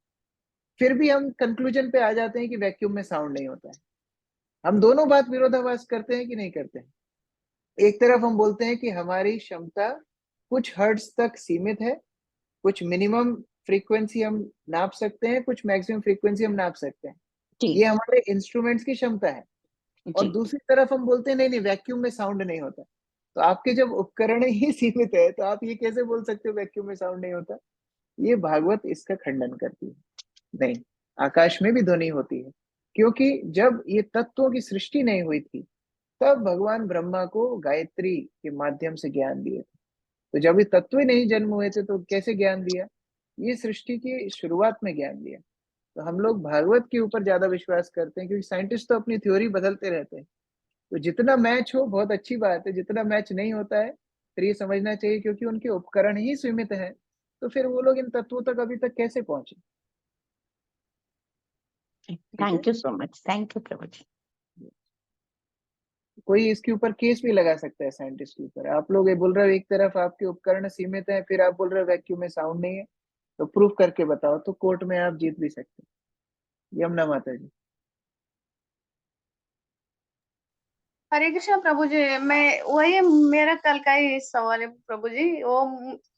फिर भी हम कंक्लूजन पे आ जाते हैं कि वैक्यूम में साउंड नहीं होता है। हम दोनों बात विरोधाभास करते हैं कि नहीं करते हैं? एक तरफ हम बोलते हैं कि हमारी क्षमता कुछ हर्ट्ज तक सीमित है, कुछ मिनिमम फ्रीक्वेंसी हम नाप सकते हैं, कुछ मैक्सिमम फ्रीक्वेंसी हम नाप सकते हैं, ये हमारे इंस्ट्रूमेंट्स की क्षमता है। और दूसरी तरफ हम बोलते हैं नहीं नहीं वैक्यूम में साउंड नहीं होता। तो आपके जब उपकरण ही सीमित है तो आप ये कैसे बोल सकते हो वैक्यूम में साउंड नहीं होता? ये भागवत इसका खंडन करती है। नहीं, आकाश में भी ध्वनि होती है, क्योंकि जब ये तत्वों की सृष्टि नहीं हुई थी तब भगवान ब्रह्मा को गायत्री के माध्यम से ज्ञान दिए थे। तो जब ये तत्व ही नहीं जन्म हुए थे तो कैसे ज्ञान दिया? ये सृष्टि की शुरुआत में ज्ञान दिया। तो हम लोग भागवत के ऊपर ज्यादा विश्वास करते हैं, क्योंकि साइंटिस्ट तो अपनी थ्योरी बदलते रहते हैं। तो जितना मैच हो बहुत अच्छी बात है, जितना मैच नहीं होता है फिर ये समझना चाहिए क्योंकि उनके उपकरण ही सीमित हैं, तो फिर वो लोग इन तत्वों तक अभी तक कैसे पहुंचे? Thank you so much, thank you प्रभु जी। कोई इसके ऊपर केस भी लगा सकता है साइंटिस्ट के ऊपर। आप लोग ये बोल रहे हो एक तरफ आपके उपकरण सीमित हैं, फिर आप बोल रहे हो वैक्यूम में साउंड नहीं है, तो प्रूफ करके बताओ, तो कोर्ट में आप जीत भी सकते हैं। यमुना माता जी। हरे कृष्ण प्रभु जी, मैं वही मेरा कल का ही सवाल है प्रभु जी।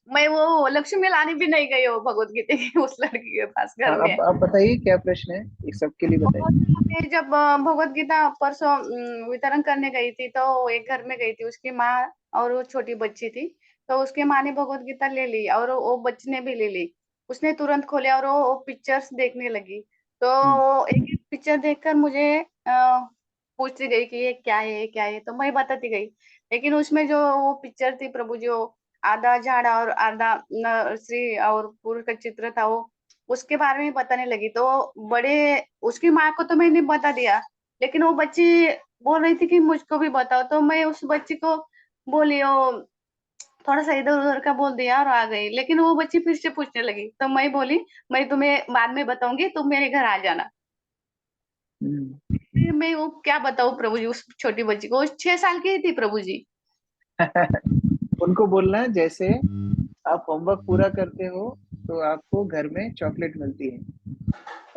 मैं वो लक्ष्मी लाने भी नहीं गई हो भगवत गीता की उस लड़की के पास घर हाँ, में। आप बताइए क्या प्रश्न है, एक सबके लिए बताइए। मैं जब भगवत गीता परसों वितरण करने गई थी तो एक घर में गई थी, उसकी माँ और वो छोटी बच्ची थी। तो उसके माँ ने भगवत गीता ले ली और वो बच्ची ने भी ले ली। उसने तुरंत खोला और वो पिक्चर्स देखने लगी। तो एक एक पिक्चर देखकर मुझे पूछती गई कि ये क्या है ये क्या है, तो मैं बताती गई। लेकिन उसमें जो वो पिक्चर थी प्रभु जी, वो आधा झाड़ा और आधा स्त्री और पुरुष का चित्र था, वो उसके बारे में बताने लगी। तो बड़े उसकी माँ को तो मैंने बता दिया, लेकिन वो बच्ची बोल रही थी कि मुझको भी बताओ। तो मैं उस बच्ची को बोली, वो थोड़ा सा इधर उधर का बोल दिया और आ गई। लेकिन वो बच्ची फिर से पूछने लगी, तो मैं बोली मैं तुम्हें बाद में बताऊंगी, तुम मेरे घर आ जाना। फिर मैं वो क्या बताऊं प्रभु जी उस छोटी बच्ची को, 6 साल की ही थी प्रभु जी। उनको बोलना जैसे आप होमवर्क पूरा करते हो तो आपको घर में चॉकलेट मिलती है,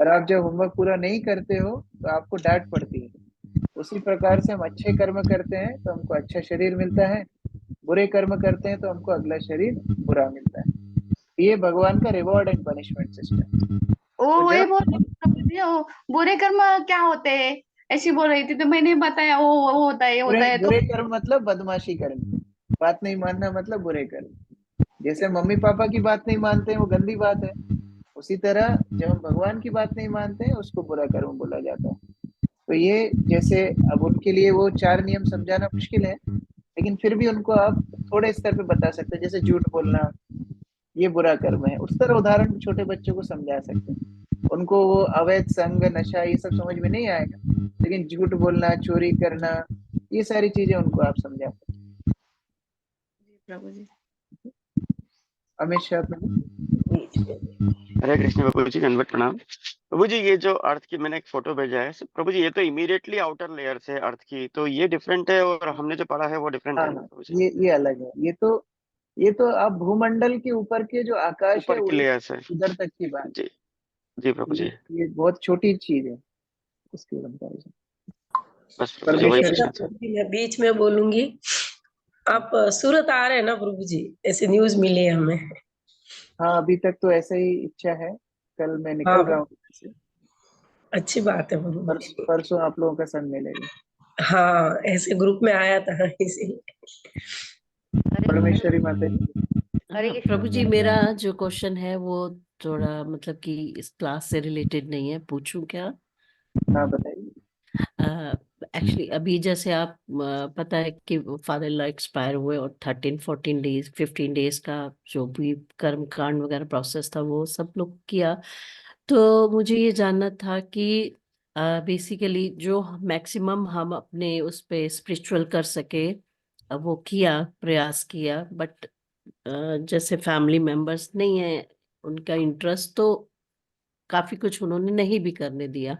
और आप जब होमवर्क पूरा नहीं करते हो तो आपको डांट पड़ती है। उसी प्रकार से हम अच्छे कर्म करते हैं तो हमको अच्छा शरीर मिलता है, बुरे कर्म करते हैं तो हमको अगला शरीर बुरा मिलता है। ये भगवान का रिवॉर्ड एंड पनिशमेंट सिस्टम। वो तो वही जब बोल रही थी प्रभु जी, वो बुरे कर्म क्या होते हैं ऐसी बोल रही थी। तो मैंने बताया वो होता है ये बुरे होता है। तो बुरे कर्म मतलब बदमाशी करना, बात नहीं मानना मतलब बुरे कर्म। जैसे मम्मी पापा की बात नहीं मानते हैं वो गंदी बात है, उसी तरह जब हम भगवान की बात नहीं मानते हैं उसको बुरा कर्म बोला जाता है। तो ये जैसे अब उनके लिए वो 4 नियम समझाना मुश्किल है, लेकिन फिर भी उनको आप थोड़े स्तर पे बता सकते हैं, जैसे झूठ बोलना ये बुरा कर्म है, उस तरह उदाहरण छोटे बच्चों को समझा सकते हैं। उनको वो अवैध संग नशा ये सब समझ में नहीं आएगा, लेकिन झूठ बोलना चोरी करना ये सारी चीजें उनको आप समझा सकते जी प्रभु जी। हैं। अमित शाह प्रभु। हरे कृष्ण प्रभु जी, दंडवत प्रणाम। प्रभु जी, ये जो अर्थ की मैंने एक फोटो भेजा है प्रभु जी, ये तो इमीडिएटली आउटर लेयर से अर्थ की, तो ये डिफरेंट है और हमने जो पढ़ा है वो डिफरेंट हाँ है ना हाँ, प्रभु जी? ये अलग है। ये तो आप भूमंडल के ऊपर के जो आकाश है ऊपर की लेयर से। उधर तक की बात जी जी प्रभु है। जी। ये बहुत छोटी चीज है उसके कंपैरिजन। बस प्रभु जी वही हरे पूछना कृष्ण था। प्रभु जी, मैं बीच में बोलूंगी। आप सूरत आ रहे हैं ना प्रभु जी? ऐसी न्यूज मिली है हमें। हाँ, अभी तक तो ऐसा ही इच्छा है, कल मैं निकल रहा हाँ, हूँ से। अच्छी बात है प्रभु जी। परसों आप लोगों का संग मिलेगा। हाँ, ऐसे ग्रुप में आया था इसीलिए। परमेश्वरी माता जी। हरे हाँ, कृष्ण प्रभु जी मेरा जो क्वेश्चन है वो थोड़ा मतलब कि इस क्लास से रिलेटेड नहीं है, पूछूं क्या? हाँ बताइए। एक्चुअली अभी जैसे आप पता है कि फादर लॉ एक्सपायर हुए और 13-14 डेज 15 डेज का जो भी कर्म कांड वगैरह प्रोसेस था वो सब लोग किया। तो मुझे ये जानना था कि बेसिकली जो मैक्सिमम हम अपने उस पे स्पिरिचुअल कर सके वो किया, प्रयास किया, बट जैसे फैमिली मेंबर्स नहीं है उनका इंटरेस्ट, तो काफी कुछ उन्होंने नहीं भी करने दिया।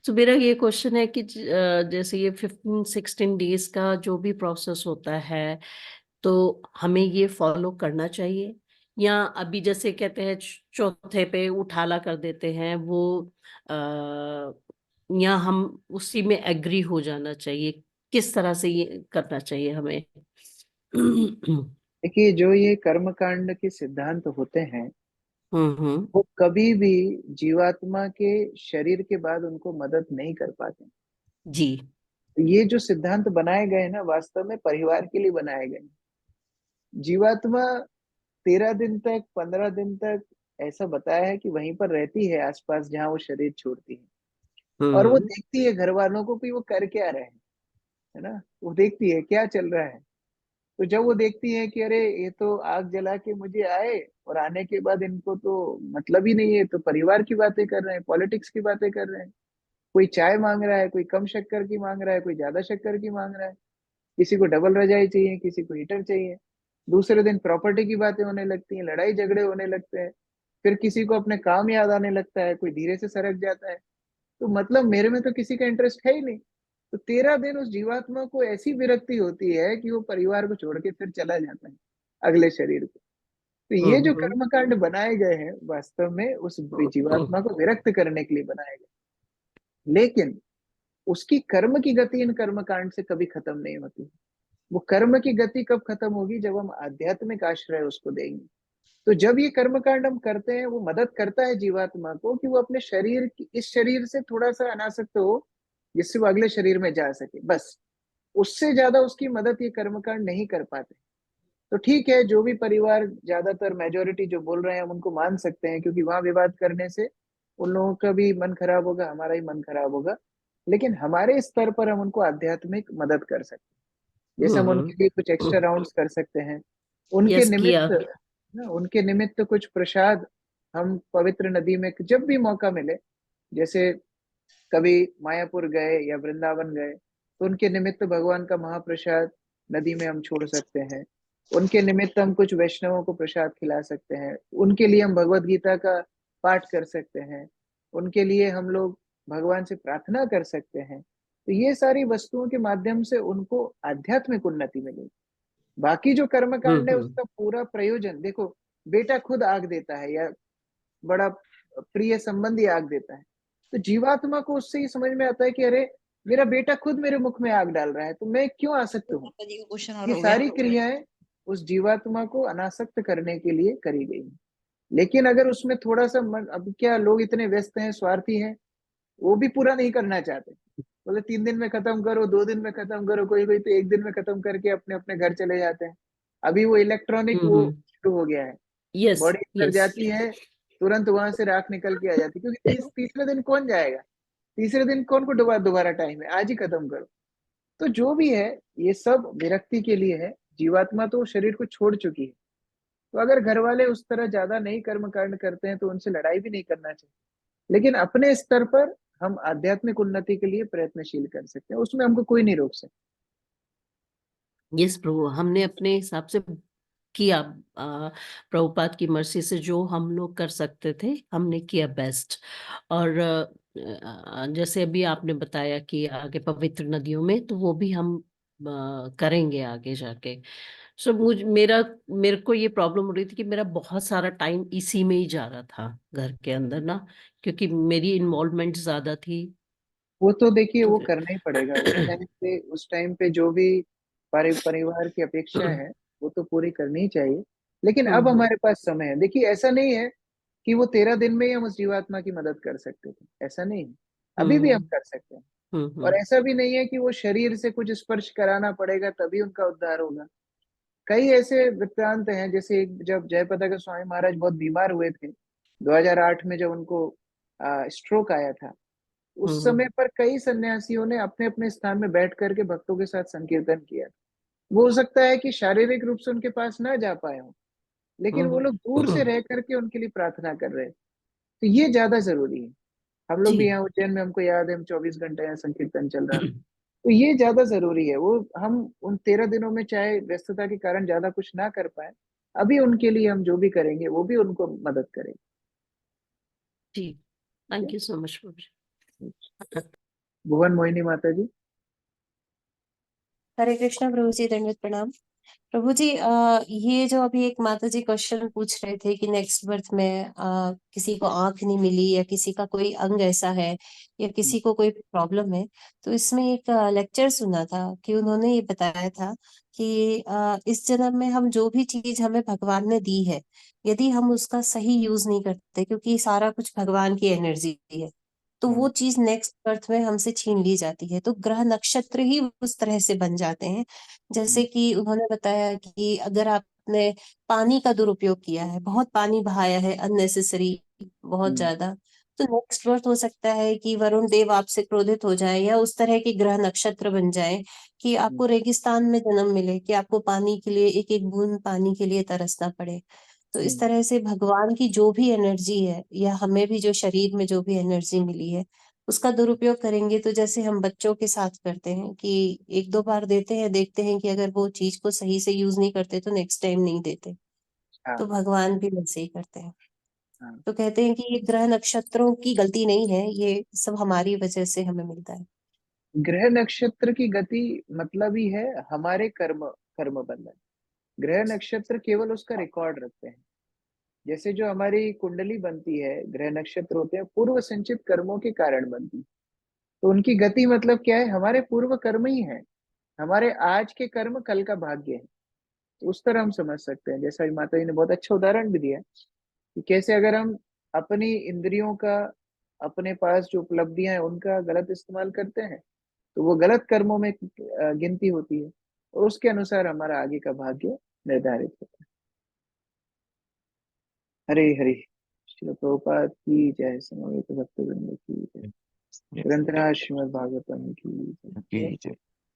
तो मेरा ये क्वेश्चन है कि जैसे ये 15-16 डेज का जो भी प्रोसेस होता है तो हमें ये फॉलो करना चाहिए, या अभी जैसे कहते हैं चौथे पे उठाला कर देते हैं वो, आ, या हम उसी में एग्री हो जाना चाहिए? किस तरह से ये करना चाहिए हमें? देखिए, जो ये कर्म कांड के सिद्धांत होते हैं हम्म। वो कभी भी जीवात्मा के शरीर के बाद उनको मदद नहीं कर पाते। जी। ये जो सिद्धांत बनाए गए हैं ना, वास्तव में परिवार के लिए बनाए गए हैं। जीवात्मा 13 दिन तक, 15 दिन तक ऐसा बताया है कि वहीं पर रहती है आसपास जहां वो शरीर छोड़ती है, और वो हम्म। देखती है घर वालों को कि वो कर क्या रहे हैं, है ना। वो देखती है क्या चल रहा है। तो जब वो देखती है कि अरे ये तो आग जला के मुझे आए, और आने के बाद इनको तो मतलब ही नहीं है, तो परिवार की बातें कर रहे हैं, पॉलिटिक्स की बातें कर रहे हैं। कोई चाय मांग रहा है, कोई कम शक्कर की मांग रहा है, कोई ज्यादा शक्कर की मांग रहा है, किसी को डबल रजाई चाहिए, किसी को हीटर चाहिए। दूसरे दिन प्रॉपर्टी की बातें होने लगती हैं, लड़ाई झगड़े होने लगते हैं। फिर किसी को अपने काम याद आने लगता है, कोई धीरे से सरक जाता है। तो मतलब मेरे में तो किसी का इंटरेस्ट है ही नहीं। तो 13 दिन उस जीवात्मा को ऐसी विरक्ति होती है कि वो परिवार को छोड़ के फिर चला जाता है अगले शरीर को। तो ये जो हम्म। कर्मकांड बनाए गए हैं वास्तव में उस जीवात्मा को विरक्त करने के लिए बनाए गए, लेकिन उसकी कर्म की गति इन कर्मकांड से कभी खत्म नहीं होती। वो कर्म की गति कब खत्म होगी? जब हम आध्यात्मिक आश्रय उसको देंगे। तो जब ये कर्मकांड हम करते हैं, वो मदद करता है जीवात्मा को कि वो अपने शरीर इस शरीर से थोड़ा सा अनासक्त हो, जिससे वो अगले शरीर में जा सके, बस। उससे ज्यादा उसकी मदद ये कर्मकांड नहीं कर पाते। तो ठीक है, जो भी परिवार ज्यादातर मेजोरिटी जो बोल रहे हैं हम उनको मान सकते हैं, क्योंकि वहां विवाद करने से उन लोगों का भी मन खराब होगा, हमारा ही मन खराब होगा। लेकिन हमारे स्तर पर हम उनको आध्यात्मिक मदद कर सकते हैं। जैसे हम उनके लिए कुछ एक्स्ट्रा राउंड्स कर सकते हैं, उनके यस किया। निमित्त ना, उनके निमित्त कुछ प्रसाद हम पवित्र नदी में जब भी मौका मिले, जैसे कभी मायापुर गए या वृंदावन गए, तो उनके निमित्त भगवान का महाप्रसाद नदी में हम छोड़ सकते हैं। उनके निमित्त हम कुछ वैष्णवों को प्रसाद खिला सकते हैं। उनके लिए हम भगवत गीता का पाठ कर सकते हैं। उनके लिए हम लोग भगवान से प्रार्थना कर सकते हैं। तो ये सारी वस्तुओं के माध्यम से उनको आध्यात्मिक उन्नति मिलेगी। बाकी जो कर्म कांड है हम्म। उसका पूरा प्रयोजन देखो, बेटा खुद आग देता है या बड़ा प्रिय संबंधी आग देता है, तो जीवात्मा को उससे ये समझ में आता है कि अरे मेरा बेटा खुद मेरे मुख में आग डाल रहा है, तो मैं क्यों आसक्त हूँ। क्वेश्चन और ये हो गया। सारी क्रियाएं उस जीवात्मा को अनासक्त करने के लिए करी गई हैं। लेकिन अगर उसमें थोड़ा सा मन, अब क्या लोग इतने व्यस्त हैं, स्वार्थी हैं, वो भी पूरा नहीं करना चाहते। बोले 3 दिन में खत्म करो, 2 दिन में खत्म करो, कोई कोई तो 1 दिन में खत्म करके अपने अपने घर चले जाते हैं। अभी वो इलेक्ट्रॉनिक वो हम्म। शुरू हो गया है, यस। बॉडी अंदर यस। जाती है, तुरंत वहां से राख निकल के आ जाती है, क्योंकि तीसरे दिन कौन जाएगा, तीसरे दिन कौन को दोबारा दोबारा टाइम है, आज ही खत्म करो। तो जो भी है ये सब विरक्ति के लिए है। जीवात्मा तो शरीर को छोड़ चुकी है। तो अगर घर वाले उस तरह ज्यादा नहीं कर्म कांड करते हैं तो उनसे लड़ाई भी नहीं करना चाहिए, लेकिन अपने स्तर पर हम आध्यात्मिक उन्नति के लिए प्रयत्नशील कर सकते हैं, उसमें हमको कोई नहीं रोक सकता। यस प्रभु, हमने अपने हिसाब से किया, प्रभुपाद की मर्जी से जो हम लोग कर सकते थे हमने किया बेस्ट। और जैसे अभी आपने बताया कि आगे पवित्र नदियों में, तो वो भी हम करेंगे आगे जाके। सो मेरे को ये प्रॉब्लम हो रही थी कि मेरा बहुत सारा टाइम इसी में ही जा रहा था घर के अंदर ना, क्योंकि मेरी इन्वॉल्वमेंट ज्यादा थी। वो तो देखिए तो वो करना ही पड़ेगा उस टाइम पे जो भी परिवार की अपेक्षा है वो तो पूरी करनी ही चाहिए। लेकिन अब हम्म। हमारे पास समय है। देखिए ऐसा नहीं है कि वो 13 दिन में ही हम उस जीवात्मा की मदद कर सकते थे, ऐसा नहीं है। अभी भी हम हम्म। कर सकते हैं। और ऐसा भी नहीं है कि वो शरीर से कुछ स्पर्श कराना पड़ेगा तभी उनका उद्धार होगा। कई ऐसे वृत्तांत हैं, जैसे जब जयप्रदा के स्वामी महाराज बहुत बीमार हुए थे 2008 में, जब उनको स्ट्रोक आया था, उस समय पर कई सन्यासियों ने अपने अपने स्थान में बैठ करके भक्तों के साथ संकीर्तन किया। वो हो सकता है कि शारीरिक रूप से उनके पास ना जा पाए हों, लेकिन वो लोग दूर से रह करके उनके लिए प्रार्थना कर रहे हैं। तो ये ज्यादा जरूरी है। हम लोग भी यहाँ उज्जैन में, हमको याद है, हम 24 घंटे यहाँ संकीर्तन चल रहा है, तो ये ज्यादा जरूरी है। वो हम उन 13 दिनों में चाहे व्यस्तता के कारण ज्यादा कुछ ना कर पाए, अभी उनके लिए हम जो भी करेंगे वो भी उनको मदद करेंगे। जी, थैंक यू सो मच प्रभु जी। भुवन मोहिनी माता जी। हरे कृष्णा प्रभु जी, दंडवत प्रणाम। प्रभु जी, ये जो अभी एक माता जी क्वेश्चन पूछ रहे थे कि नेक्स्ट बर्थ में किसी को आंख नहीं मिली या किसी का कोई अंग ऐसा है या किसी को कोई प्रॉब्लम है, तो इसमें एक लेक्चर सुना था कि उन्होंने ये बताया था कि इस जन्म में हम जो भी चीज हमें भगवान ने दी है, यदि हम उसका सही यूज नहीं करते, क्योंकि सारा कुछ भगवान की एनर्जी है, तो वो चीज नेक्स्ट बर्थ में हमसे छीन ली जाती है। तो ग्रह नक्षत्र ही उस तरह से बन जाते हैं। जैसे कि उन्होंने बताया कि अगर आपने पानी का दुरुपयोग किया है, बहुत पानी बहाया है अननेसेसरी, बहुत ज्यादा, तो नेक्स्ट बर्थ हो सकता है कि वरुण देव आपसे क्रोधित हो जाए या उस तरह के ग्रह नक्षत्र बन जाए कि आपको रेगिस्तान में जन्म मिले, कि आपको पानी के लिए, एक एक बूंद पानी के लिए तरसना पड़े। तो इस तरह से भगवान की जो भी एनर्जी है, या हमें भी जो शरीर में जो भी एनर्जी मिली है, उसका दुरुपयोग करेंगे तो जैसे हम बच्चों के साथ करते हैं कि एक दो बार देते हैं, देखते हैं कि अगर वो चीज को सही से यूज नहीं करते तो नेक्स्ट टाइम नहीं देते। तो भगवान भी वैसे ही करते हैं। तो कहते हैं कि ये ग्रह नक्षत्रों की गलती नहीं है, ये सब हमारी वजह से हमें मिलता है। ग्रह नक्षत्र की गति मतलब ही है हमारे कर्म, कर्म बंधन। ग्रह नक्षत्र केवल उसका रिकॉर्ड रखते हैं। जैसे जो हमारी कुंडली बनती है, ग्रह नक्षत्र होते हैं पूर्व संचित कर्मों के कारण बनती। तो उनकी गति मतलब क्या है, हमारे पूर्व कर्म ही है, हमारे आज के कर्म कल का भाग्य है। तो उस तरह हम समझ सकते हैं। जैसा माता जी ने बहुत अच्छा उदाहरण भी दिया कि कैसे अगर हम अपनी इंद्रियों का, अपने पास जो उपलब्धियां हैं उनका गलत इस्तेमाल करते हैं, तो वो गलत कर्मों में गिनती होती है, और उसके अनुसार हमारा आगे का भाग्य निर्धारित होता है। हरे हरे। श्री प्रभुपाद की जय, समवेत भक्तवृंद की जय, ग्रंथराज श्रीमद् भागवतम की जय।